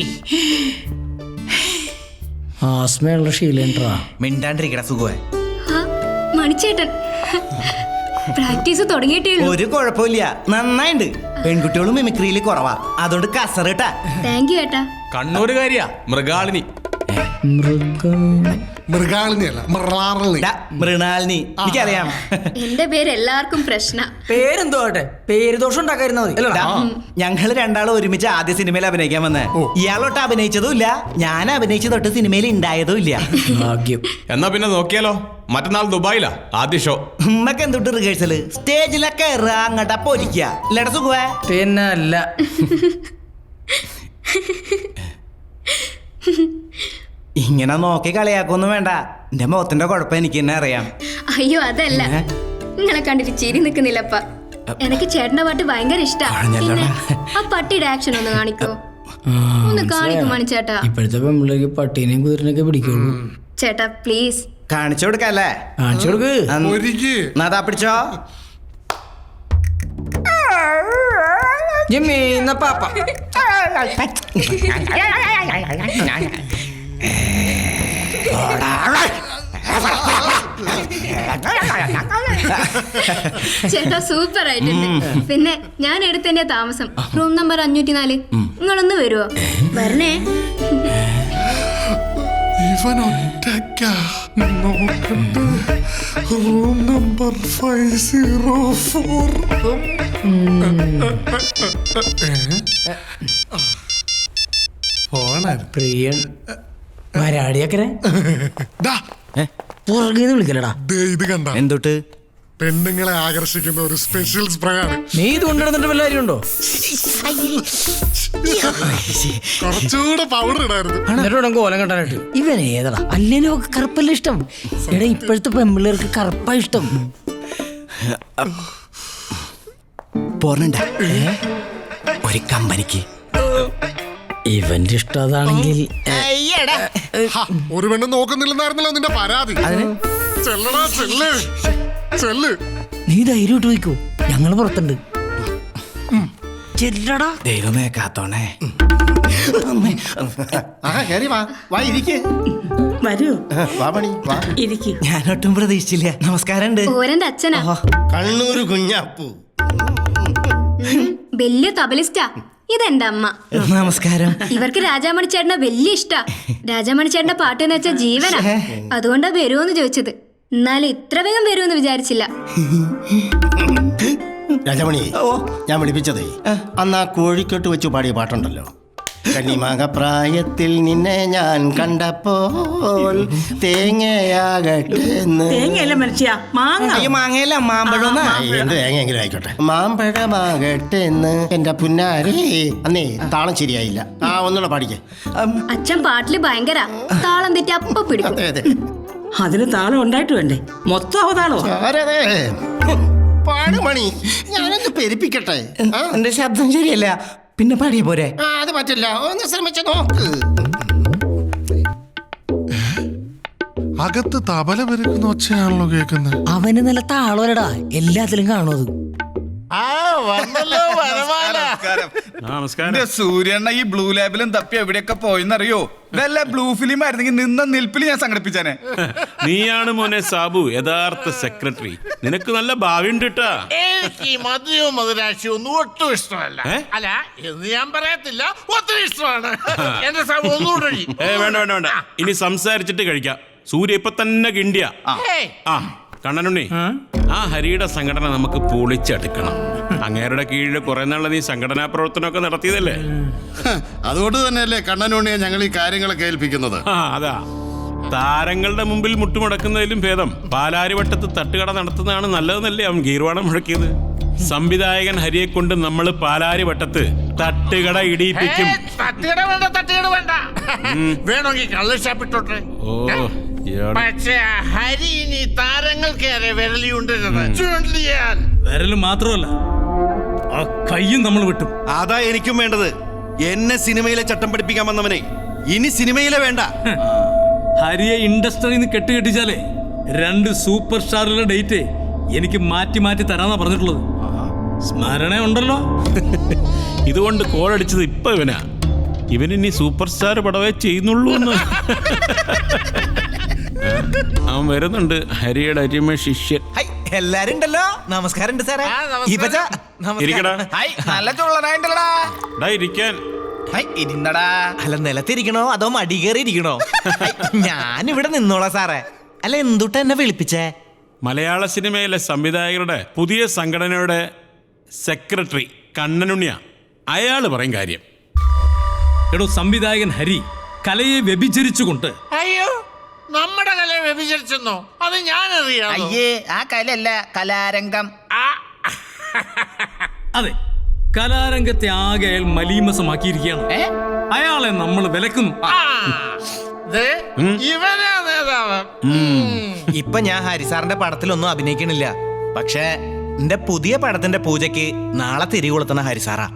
I: ആസ്മയുള്ള ശീലേന്ദ്രാ.
D: മിണ്ടാണ്ടിരിക്കട സുഖമേ.
T: മണിച്ചേട്ടൻ പ്രാക്ടീസ് തുടങ്ങിയിട്ടേ ഉള്ളൂ.
D: ഒരു കുഴപ്പമില്ല, നന്നായിണ്ട്. പെൺകുട്ടികളും മിമിക്രിയിൽ കുറവാ, അതുകൊണ്ട് കസറിട്ടാ.
T: താങ്ക് യു ഏട്ടാ.
A: കണ്ണൂരുകാരിയാ മൃഗാളിനി.
F: മൃഗാളിനിയല്ല,
D: മൃണാളിനി. എനിക്കറിയാം.
T: എന്റെ പേര് എല്ലാവർക്കും പ്രശ്ന.
I: പേരെന്തോ ആട്ടെ, പേര് ദോഷം ഉണ്ടാക്കായിരുന്നാ മതി.
D: ഞങ്ങള് രണ്ടാളും ഒരുമിച്ച് ആദ്യ സിനിമയിൽ അഭിനയിക്കാൻ വന്നേ. ഇയാളൊട്ട് അഭിനയിച്ചതും ഇല്ല, ഞാൻ അഭിനയിച്ച തൊട്ട് സിനിമയിൽ ഉണ്ടായതും ഇല്ല.
A: എന്നാ പിന്നെ നോക്കിയാലോ? മറ്റന്നാൾ ദുബായിലാ ആദ്യ ഷോ.
D: ഉമ്മക്ക് എന്തൊട്ട് റിഹേഴ്സല്, സ്റ്റേജിലൊക്കെ അങ്ങോട്ടാ പൊരിക്കുക. ഇല്ലട സുഖേ?
I: പിന്നെ അല്ല.
D: ഇങ്ങനെ നോക്കി കളിയാക്കൊന്നും വേണ്ട. എന്റെ മുഖത്തിന്റെ കുഴപ്പം എനിക്ക് തന്നെ അറിയാം.
T: അയ്യോ അതല്ല, നിങ്ങളെ കണ്ടിട്ട് ചിരി നിക്കുന്നില്ലപ്പ. എനിക്ക് ചേട്ടന്റെ പാട്ട് ഭയങ്കര ഇഷ്ടാ. പിന്നെ ആ പട്ടിയുടെ ആക്ഷൻ ഒന്ന് കാണിക്കോ? ഒന്ന് കാണിക്കും മണിച്ചേട്ടാ.
I: ഇപ്പോഴത്തെ പെമ്പിള്ളേർക്ക് പട്ടീനെയും കുതിരനെയൊക്കെ പിടിക്കുള്ളൂ.
T: ചേട്ടാ പ്ലീസ്
D: കാണിച്ചു കൊടുക്കല്ലേ?
I: കാണിച്ചു കൊടുക്ക്.
D: നാദാ പിടിച്ചോ.
I: പാപ്പ
T: ചേട്ടാ സൂപ്പർ ആയിട്ടുണ്ട്. പിന്നെ ഞാൻ എടുത്തതിന്റെ താമസം റൂം നമ്പർ 504. നിങ്ങളൊന്ന് വരുവോ? വരണേ.
F: Room number 504.
I: പ്രിയൻ മരാടിയാക്കരെ പുറകേന്ന് വിളിക്കലടാ.
F: ഇത് കണ്ട
D: എന്തൊട്ട്?
F: പെണ്ണുങ്ങളെ ആകർഷിക്കുന്ന ഒരു സ്പെഷ്യൽ സ്പ്രേ ആണ്.
I: നീ ഇത് കൊണ്ടുവന്നിട്ട് വല്ല കാര്യമുണ്ടോ?
F: കുറച്ചുകൂടെ പൗഡർ ഇടായിരുന്നു.
I: എന്നിട്ട് കോലം കെട്ടാനായിട്ട്. ഇവൻ ഏതടാ? അല്ലേലും ഒക്കെ കറുപ്പല്ല ഇഷ്ടം. എടാ ഇപ്പോഴത്തെ പെമ്പിള്ളേർക്ക് കറുപ്പാ ഇഷ്ടം.
D: പോർണുണ്ട ഒരു കമ്പനിക്ക്.
I: ഇവന്റെ ഇഷ്ടം അതാണെങ്കിൽ
F: ഒരു പെണ്ണ് നോക്കുന്നില്ലെന്നായിരുന്നല്ലോ നിന്റെ പരാതി. ചെല്ലടാ ചെല്ല് ചെല്ല്.
I: നീ ധൈര്യമായിട്ട് പോയിക്കോ, ഞങ്ങള് പുറത്തുണ്ട്. ചെല്ലടാ.
D: ദൈവമേ കാത്തോണേ. ഞാനൊട്ടും പ്രതീക്ഷിച്ചില്ല. നമസ്കാരം.
T: ഓരന്റെ അച്ഛനാ
L: കണ്ണൂര് കുഞ്ഞാപ്പു.
T: വലിയ തബലിസ്റ്റാ. ഇതെന്റെ അമ്മ.
D: നമസ്കാരം.
T: ഇവർക്ക് രാജാമണി ചേട്ടനെ വലിയ ഇഷ്ടാ. രാജാമണി ചേട്ടന്റെ പാട്ട് എന്ന് വെച്ചാൽ ജീവനാ. അതുകൊണ്ടാ വരുമോന്ന് ചോദിച്ചത്. എന്നാലും ഇത്ര വേഗം വരുമെന്ന് വിചാരിച്ചില്ല.
L: രാജമണി, ഞാൻ വിളിപ്പിച്ചതേ അന്ന് ആ കോഴിക്കോട്ട് വെച്ച് പാടിയ പാട്ടുണ്ടല്ലോ. കണ്ണിമാങ്ങ പ്രായത്തിൽ നിന്നെ ഞാൻ കണ്ടപ്പോൾ തേങ്ങയാകട്ടെ.
I: തേങ്ങയല്ല മനുഷ്യ,
D: മാങ്ങയല്ല മാമ്പഴം.
L: എന്ത് തേങ്ങയെങ്കിലും ആയിക്കോട്ടെ, മാമ്പഴമാകട്ടെ എന്ന് എന്റെ പുന്നാരേ. അന്നേ താളം ശരിയായില്ല. ഒന്നുകൂടെ പാടിക്കേ.
T: അച്ഛൻ പാട്ടില് ഭയങ്കര താളം തെറ്റി അപ്പൊ പിടിക്കും.
I: അതിന് താളം ഉണ്ടായിട്ട് വേണ്ടേ? മൊത്തം അവതാളോ?
L: പാടുമണി, ഞാനൊന്ന് പെരുപ്പിക്കട്ടെ.
D: എന്റെ ശബ്ദം ശരിയല്ല.
E: പിന്നെ പാടിയ പോരെ?
N: അത് പറ്റില്ല, ഒന്ന് ശ്രമിച്ചു നോക്ക്.
F: അകത്ത് തബല പെരുക്കുന്ന ഒച്ചയാണല്ലോ കേൾക്കുന്നത്.
I: അവന് നല്ല താളോലടാ, എല്ലാത്തിലും കാണും അത്.
K: നമസ്കാരം. സൂര്യണ്ണ ഈ ബ്ലൂ ലാബിലും തപ്പി എവിടെയൊക്കെ പോയെന്നറിയോ? വല്ല ബ്ലൂ ഫിലിം ആയിരുന്നെങ്കിൽ നിന്ന നിൽപ്പിൽ ഞാൻ സംഘടിപ്പിച്ചാനെ.
V: നീയാണ് മോനെ സാബു യഥാർത്ഥ സെക്രട്ടറി. നിനക്ക് നല്ല ഭാവി ഉണ്ട് കേട്ടാ.
W: എനിക്ക് മദ്യവും മധുരാശിയും ഒന്നും ഒട്ടും ഇഷ്ടമല്ല. അല്ല എന്ന് ഞാൻ പറയത്തില്ല, ഒത്തിരി ഇഷ്ടമാണ്. എന്റെ സാബു ഒന്നുകൂടെ
V: വേണ്ട വേണ്ട വേണ്ട, ഇനി സംസാരിച്ചിട്ട് കഴിക്കാം. സൂര്യ ഇപ്പൊ തന്നെ കിണ്ടിയ. ആ കണ്ണനുണ്ണി, ആ ഹരിയുടെ സംഘടന നമുക്ക് പൊളിച്ചെടുക്കണം. അങ്ങേരുടെ കീഴിൽ കുറെ നാളെ നീ സംഘടനാ പ്രവർത്തനമൊക്കെ നടത്തിയതല്ലേ?
L: അതുകൊണ്ട് തന്നെയല്ലേ കണ്ണനുണ്ണിയെ ഞങ്ങൾ ഈ കാര്യങ്ങളൊക്കെ ഏൽപ്പിക്കുന്നത്.
V: അതാ, താരങ്ങളുടെ മുമ്പിൽ മുട്ടുമുടക്കുന്നതിലും ഭേദം പാലാരിവട്ടത്ത് തട്ടുകട നടത്തുന്നതാണ് നല്ലതെന്നല്ലേ അവൻ ഗീർവാണം മുഴക്കിയത്. സംവിധായകൻ ഹരിയെ കൊണ്ട് നമ്മൾ പാലാരിവട്ടത്ത് തട്ടുകട ഇടിയിപ്പിക്കും.
W: തട്ടുകട വേണ്ട, തട്ടുകട വേണ്ട, വേണമെങ്കിൽ കള്ള് ഷാപ്പിട്ടോട്ടെ. പക്ഷേ ഹരി ഇനി താരങ്ങൾക്കേറെ വിരലിയുണ്ടിരുന്നത്
X: വിരല് മാത്രമല്ല, ആ കയ്യും നമ്മൾ വിട്ടും.
Y: അതാ എനിക്കും വേണ്ടത്. എന്നെ സിനിമയിലെ ചട്ടം പഠിപ്പിക്കാൻ വന്നവനെ ഇനി സിനിമയിലെ വേണ്ട.
X: ഹരിയെ ഇൻഡസ്ട്രിയിൽ നിന്ന് കെട്ടുകെട്ടിച്ചാലേ 2 സൂപ്പർ സ്റ്റാറുകളുടെ ഡേറ്റ് എനിക്ക് മാറ്റി മാറ്റി തരാന്നാ പറഞ്ഞിട്ടുള്ളത്. സ്മരണ ഉണ്ടല്ലോ.
V: ഇതുകൊണ്ട് കോളടിച്ചത് ഇപ്പൊ ഇവനാ. ഇവനിനി സൂപ്പർ സ്റ്റാർ പടവേ ചെയ്യുന്നുള്ളൂ എന്ന്. അവൻ വരുന്നുണ്ട്, ഹരിയുടെ അരിമ ശിഷ്യൻ.
E: എല്ലാരും ഉണ്ടല്ലോ. നമസ്കാരം സാറേ. നല്ല ചുള്ളനായിട്ടല്ലടാ
V: ഇരിക്കാൻ.
E: ഇരുന്നടാ. അല്ല, നിലത്തിരിക്കണോ അതോ മടി കയറി ഇരിക്കണോ? ഞാനിവിടെ നിന്നോളാം സാറേ. അല്ല, എന്തുട്ടാ എന്നെ വിളിപ്പിച്ചേ?
V: മലയാള സിനിമയിലെ സംവിധായകരുടെ പുതിയ സംഘടനയുടെ സെക്രട്ടറി കണ്ണനുണ്ണിയ. അയാള് പറയും കാര്യം.
X: എടോ, സംവിധായകൻ ഹരി കലയെ വ്യഭിചരിച്ചുകൊണ്ട്.
U: അയ്യോ, നമ്മുടെ കലയെ വ്യഭിചരിച്ചെന്നോ? അത് ഞാനറിയാം.
E: അയ്യേ, ആ കലയല്ല, കലാരംഗം.
X: അതെ, കലാരംഗത്തെ ആകെ അയാൾ മലീമസമാക്കിയിരിക്കുകയാണ്. അയാളെ നമ്മൾ വിലക്കുന്നു.
E: ഇപ്പൊ ഞാൻ ഹരിസാറിന്റെ പടത്തിലൊന്നും അഭിനയിക്കണില്ല. പക്ഷെ എന്റെ പുതിയ പടത്തിന്റെ പൂജയ്ക്ക് നാളെ തിരികൊളുത്തണ ഹരിസാറാ.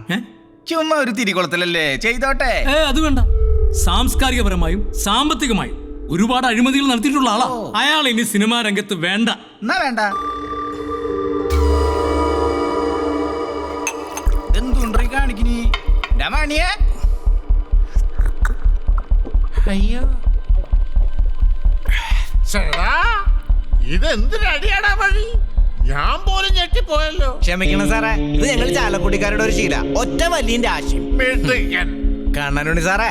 K: ചുമ്മാ ഒരു തിരികൊളുത്തലല്ലേ, ചെയ്തോട്ടെ.
X: അത് വേണ്ട. സാംസ്കാരികപരമായും സാമ്പത്തികമായും ഒരുപാട് അഴിമതികൾ നടത്തിയിട്ടുള്ള ആളാ അയാൾ. ഇനി സിനിമാ രംഗത്ത് വേണ്ട.
K: എന്നാ വേണ്ട. എന്തുണ്ടീ കാണിക്കിനി രമണിയെ?
W: അയ്യോ, ഇതെന്തിനടിയാടാ വഴി? ഞാൻ പോലും ഞെട്ടിപ്പോയല്ലോ.
E: ക്ഷമിക്കണം സാറേ, ഇത് ഞങ്ങൾ ചാലക്കുടിക്കാരുടെ ഒരു ശീല. ഒറ്റ വലിയ ആശയം. കണ്ണനുണ്ണി സാറേ,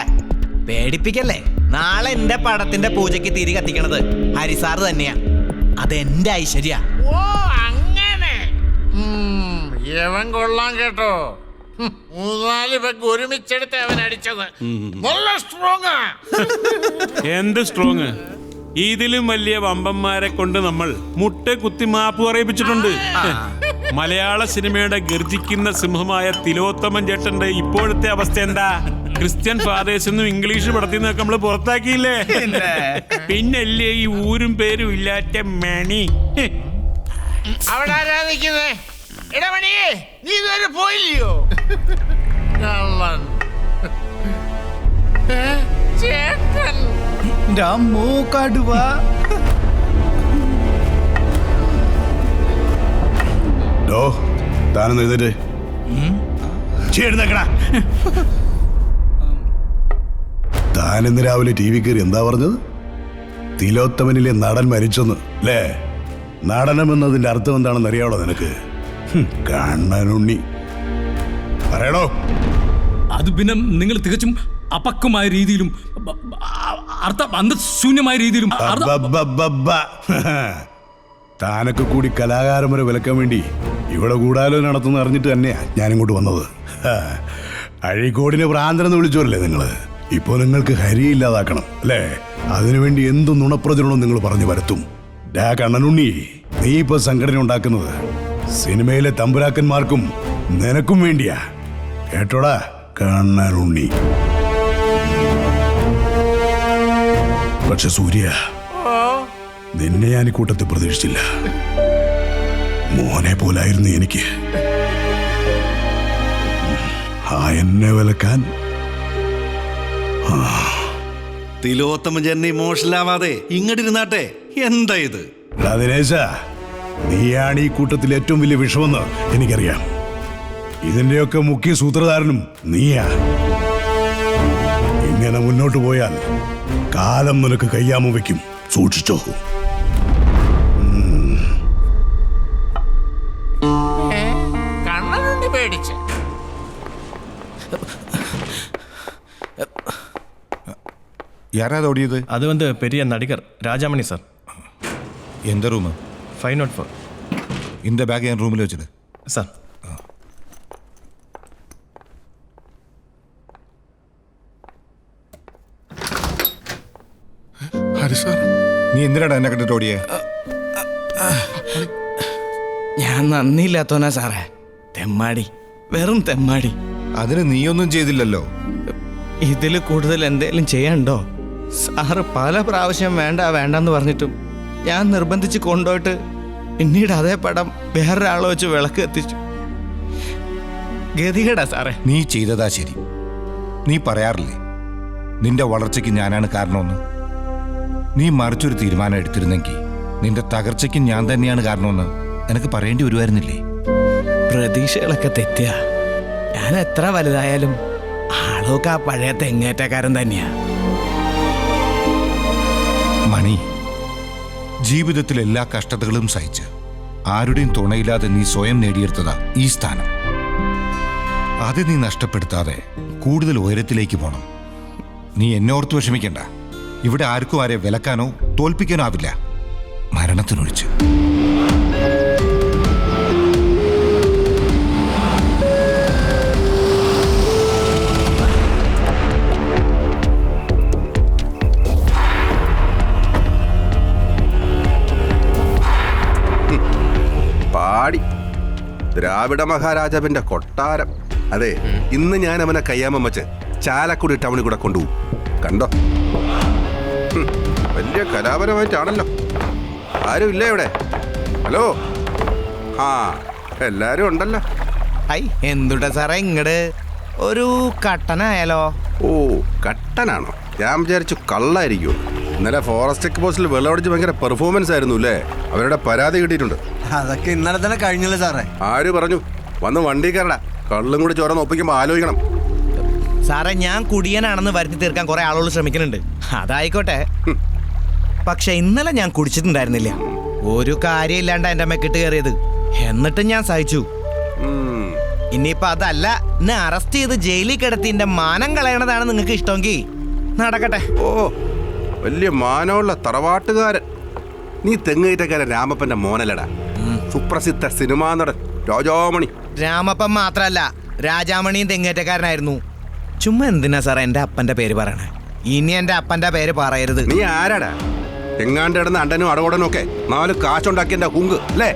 E: പേടിപ്പിക്കല്ലേ. നാളെ എന്റെ പടത്തിന്റെ പൂജയ്ക്ക് തിരി കത്തിക്കണത് ഹരിസാറ് തന്നെയാ. അതെന്റെ ഐശ്വര്യ.
U: ഓ, അങ്ങനെ. യവൻ കൊള്ളാൻ കേട്ടോ. 3-4 പെഗ് ഒരുമിച്ചെടുത്ത് അവൻ അടിച്ചത്. നല്ല സ്ട്രോങ്.
V: എന്ത് സ്ട്രോങ്? ഇതിലും വലിയ വമ്പന്മാരെ കൊണ്ട് നമ്മൾ മുട്ട കുത്തി മാപ്പ് പറയിപ്പിച്ചിട്ടുണ്ട്. മലയാള സിനിമയുടെ ഗർജിക്കുന്ന സിംഹമായ തിലോത്തമൻ ചേട്ടന്റെ ഇപ്പോഴത്തെ അവസ്ഥ എന്താ? ക്രിസ്ത്യൻ ഫാദേഴ്സ് എന്നും ഇംഗ്ലീഷ് പടത്തിൽ നിന്നൊക്കെ നമ്മള് പുറത്താക്കിയില്ലേ? പിന്നല്ലേ ഈ ഊരും പേരും ഇല്ലാത്ത മണി.
U: അവിടെ ആരാധിക്കുന്നേ? ഇടമണിയേ, നീ ഇതുവരെ പോയില്ലയോ? ചേട്ടൻ
K: കടുവ.
O: താനൊന്ന് എഴുന്നേറ്റ് താനിന്ന് രാവിലെ ടി വി കയറി എന്താ പറഞ്ഞത്? തിലോത്തമനിലെ നടൻ മരിച്ചെന്ന് അല്ലേ? നടനം എന്നതിന്റെ അർത്ഥം എന്താണെന്ന് അറിയാവോ നിനക്ക്? കണ്ണനുണ്ണി പറയണോ?
X: അത് പിന്നെ നിങ്ങൾ തികച്ചും അപക്വമായ രീതിയിലും അർത്ഥശൂന്യമായ രീതിയിലും.
O: താനൊക്കെ കൂടി കലാകാരന്മാരെ വിലക്കാൻ വേണ്ടി ഇവിടെ കൂടാലോ നടത്തുന്ന അറിഞ്ഞിട്ട് തന്നെയാ ഞാനിങ്ങോട്ട് വന്നത്. അഴീക്കോടിനെ ഭ്രാന്തനെന്ന് വിളിച്ചോല്ലേ നിങ്ങള്? ഇപ്പൊ നിങ്ങൾക്ക് ഹരി ഇല്ലാതാക്കണം അല്ലേ? അതിനുവേണ്ടി എന്ത് നുണപ്രചരണവും നിങ്ങൾ പറഞ്ഞു വരുത്തും. കണ്ണനുണ്ണി, നീ ഇപ്പൊ സംഘടന ഉണ്ടാക്കുന്നത് സിനിമയിലെ തമ്പുരാക്കന്മാർക്കും നിനക്കും വേണ്ടിയാ. കേട്ടോടാ കണ്ണനുണ്ണി. പക്ഷെ സൂര്യ, നിന്നെ ഞാൻ ഈ കൂട്ടത്തിൽ പ്രതീക്ഷിച്ചില്ല. മോനെ പോലായിരുന്നു എനിക്ക്. ആ എന്നെ വിലക്കാൻ
Y: തിലോത്തമ ചേട്ടൻ ഇമോഷണൽ ആവാതെ ഇങ്ങോട്ടിരുന്നാട്ടെ. എന്താ ഇത്?
O: ദിനേശ, നീയാണ് ഈ കൂട്ടത്തിൽ ഏറ്റവും വലിയ വിഷമെന്ന് എനിക്കറിയാം. ഇതിന്റെയൊക്കെ മുഖ്യ സൂത്രധാരനും നീയാ. ഇങ്ങനെ മുന്നോട്ട് പോയാൽ കാലം നിനക്ക് കയ്യാമ വയ്ക്കും. സൂക്ഷിച്ചോ.
U: കണ്ണനുണ്ടി പേടിച്ച്
G: யாராவது ஓடியது?
H: அது வந்து பெரிய நடிகர் ராஜாமணி சார்.
G: எந்த ரூமு?
H: 504.
G: இந்த பேக் என் ரூமில் வச்சுடு
H: சார்.
F: ഹരി സാർ,
G: നീ എന്തിനാടാ എന്നെ കണ്ടിട്ട് ഓടിയേ?
D: ഞാൻ നന്ദിയില്ലാത്തോനാ സാറേ. തെമ്മാടി, വെറും തെമ്മാടി.
G: അതിന് നീയൊന്നും ചെയ്തില്ലല്ലോ.
D: ഇതിൽ കൂടുതൽ എന്തേലും ചെയ്യാനുണ്ടോ? സാറ് പല പ്രാവശ്യം വേണ്ടെന്ന് പറഞ്ഞിട്ടും ഞാൻ നിർബന്ധിച്ച് കൊണ്ടുപോയിട്ട് പിന്നീട് അതേ പടം വേറൊരാളെ വെച്ച് വിളക്ക് എത്തിച്ചു. ഗതികേടാ സാറേ.
G: നീ ചെയ്തതാ ശരി. നീ പറയാറില്ലേ നിന്റെ വളർച്ചയ്ക്ക് ഞാനാണ് കാരണമെന്ന്? നീ മറിച്ചൊരു തീരുമാനം എടുത്തിരുന്നെങ്കിൽ നിന്റെ തകർച്ചയ്ക്ക് ഞാൻ തന്നെയാണ് കാരണമെന്ന് എനിക്ക് പറയേണ്ടി വരുമായിരുന്നില്ലേ?
D: പ്രതീക്ഷകളൊക്കെ തെറ്റുക. ഞാൻ എത്ര വലുതായാലും ആളൊക്കെ ആ പഴയ തെങ്ങേറ്റക്കാരൻ തന്നെയാ.
G: മണി, ജീവിതത്തിൽ എല്ലാ കഷ്ടതകളും സഹിച്ച് ആരുടെയും തുണയില്ലാതെ നീ സ്വയം നേടിയെടുത്തതാ ഈ സ്ഥാനം. അത് നീ നഷ്ടപ്പെടുത്താതെ കൂടുതൽ ഉയരത്തിലേക്ക് പോണം. നീ എന്നെ ഓർത്ത് വിഷമിക്കണ്ട. ഇവിടെ ആർക്കും ആരെ വിലക്കാനോ തോൽപ്പിക്കാനോ ആവില്ല, മരണത്തിനൊഴിച്ച്.
L: പാടി ദ്രാവിഡ മഹാരാജാവിന്റെ കൊട്ടാരം. അതെ, ഇന്ന് ഞാൻ അവനെ കയ്യാമം വെച്ച് ചാലക്കുടി ടൗണിൽ കൂടെ കൊണ്ടുപോകും. കണ്ടോ, വലിയ കലാപരമായിട്ടാണല്ലോ. ആരും ഇല്ല ഇവിടെ? ഹലോ, ആ എല്ലാരും ഉണ്ടല്ലോ.
D: ഐ, എന്തുട്ടാ സാറേ ഇങ്ങട് ഒരു കട്ടനായാലോ?
L: ഓ, കട്ടനാണോ? ഞാൻ വിചാരിച്ചു കള്ളായിരിക്കും. ഇന്നലെ ഫോറസ്റ്റ് ചെക്ക് പോസ്റ്റിൽ വെള്ളമടിച്ച് ഭയങ്കര പെർഫോമൻസ് ആയിരുന്നു അല്ലേ? അവരുടെ പരാതി കിട്ടിയിട്ടുണ്ട്.
Y: അതൊക്കെ ഇന്നലെ തന്നെ കഴിഞ്ഞല്ലേ സാറേ?
L: ആര് പറഞ്ഞു? വന്ന് വണ്ടി കയറടാ. കള്ളും കൂടി ചോരന്ന് ഒപ്പിക്കുമ്പോൾ ആലോചിക്കണം.
D: സാറേ, ഞാൻ കുടിയനാണെന്ന് വരുത്തി തീർക്കാൻ കുറെ ആളുകൾ ശ്രമിക്കുന്നുണ്ട്. അതായിക്കോട്ടെ, പക്ഷെ ഇന്നലെ ഞാൻ കുടിച്ചിട്ടുണ്ടായിരുന്നില്ല. ഒരു കാര്യമില്ലാണ്ട് എന്റെ മെക്കിട്ട് കയറിയത്. എന്നിട്ടും ഞാൻ സഹിച്ചു. ഇനിയിപ്പോ അതല്ല, എന്നെ അറസ്റ്റ് ചെയ്ത് ജയിലിൽ കിടത്തി എന്റെ മാനം കളയണതാണ് നിങ്ങൾക്ക് ഇഷ്ടമെങ്കിൽ നടക്കട്ടെ.
L: ഓ, വലിയ മാനമുള്ള തറവാട്ടുകാരൻ. നീ തെങ്ങേറ്റക്കാരൻ രാമപ്പന്റെ മോനല്ലടാ, സുപ്രസിദ്ധ സിനിമാ നടൻ രാജാമണി.
D: രാമപ്പൻ മാത്രല്ല, രാജാമണിയും തെങ്ങേറ്റക്കാരനായിരുന്നു. ചുമ്മാ എന്തിനാ സാറേ എന്റെ അപ്പന്റെ പേര് പറയണേ? ഇനി എന്റെ അപ്പന്റെ പേര് പറയരുത്.
L: നീ ആരാടാ? എങ്ങാണ്ട് കിടന്ന് അണ്ടനും അടവോടനും ഒക്കെ 4 കാശുണ്ടാക്കിയ ഹുങ്ക് അല്ലേ?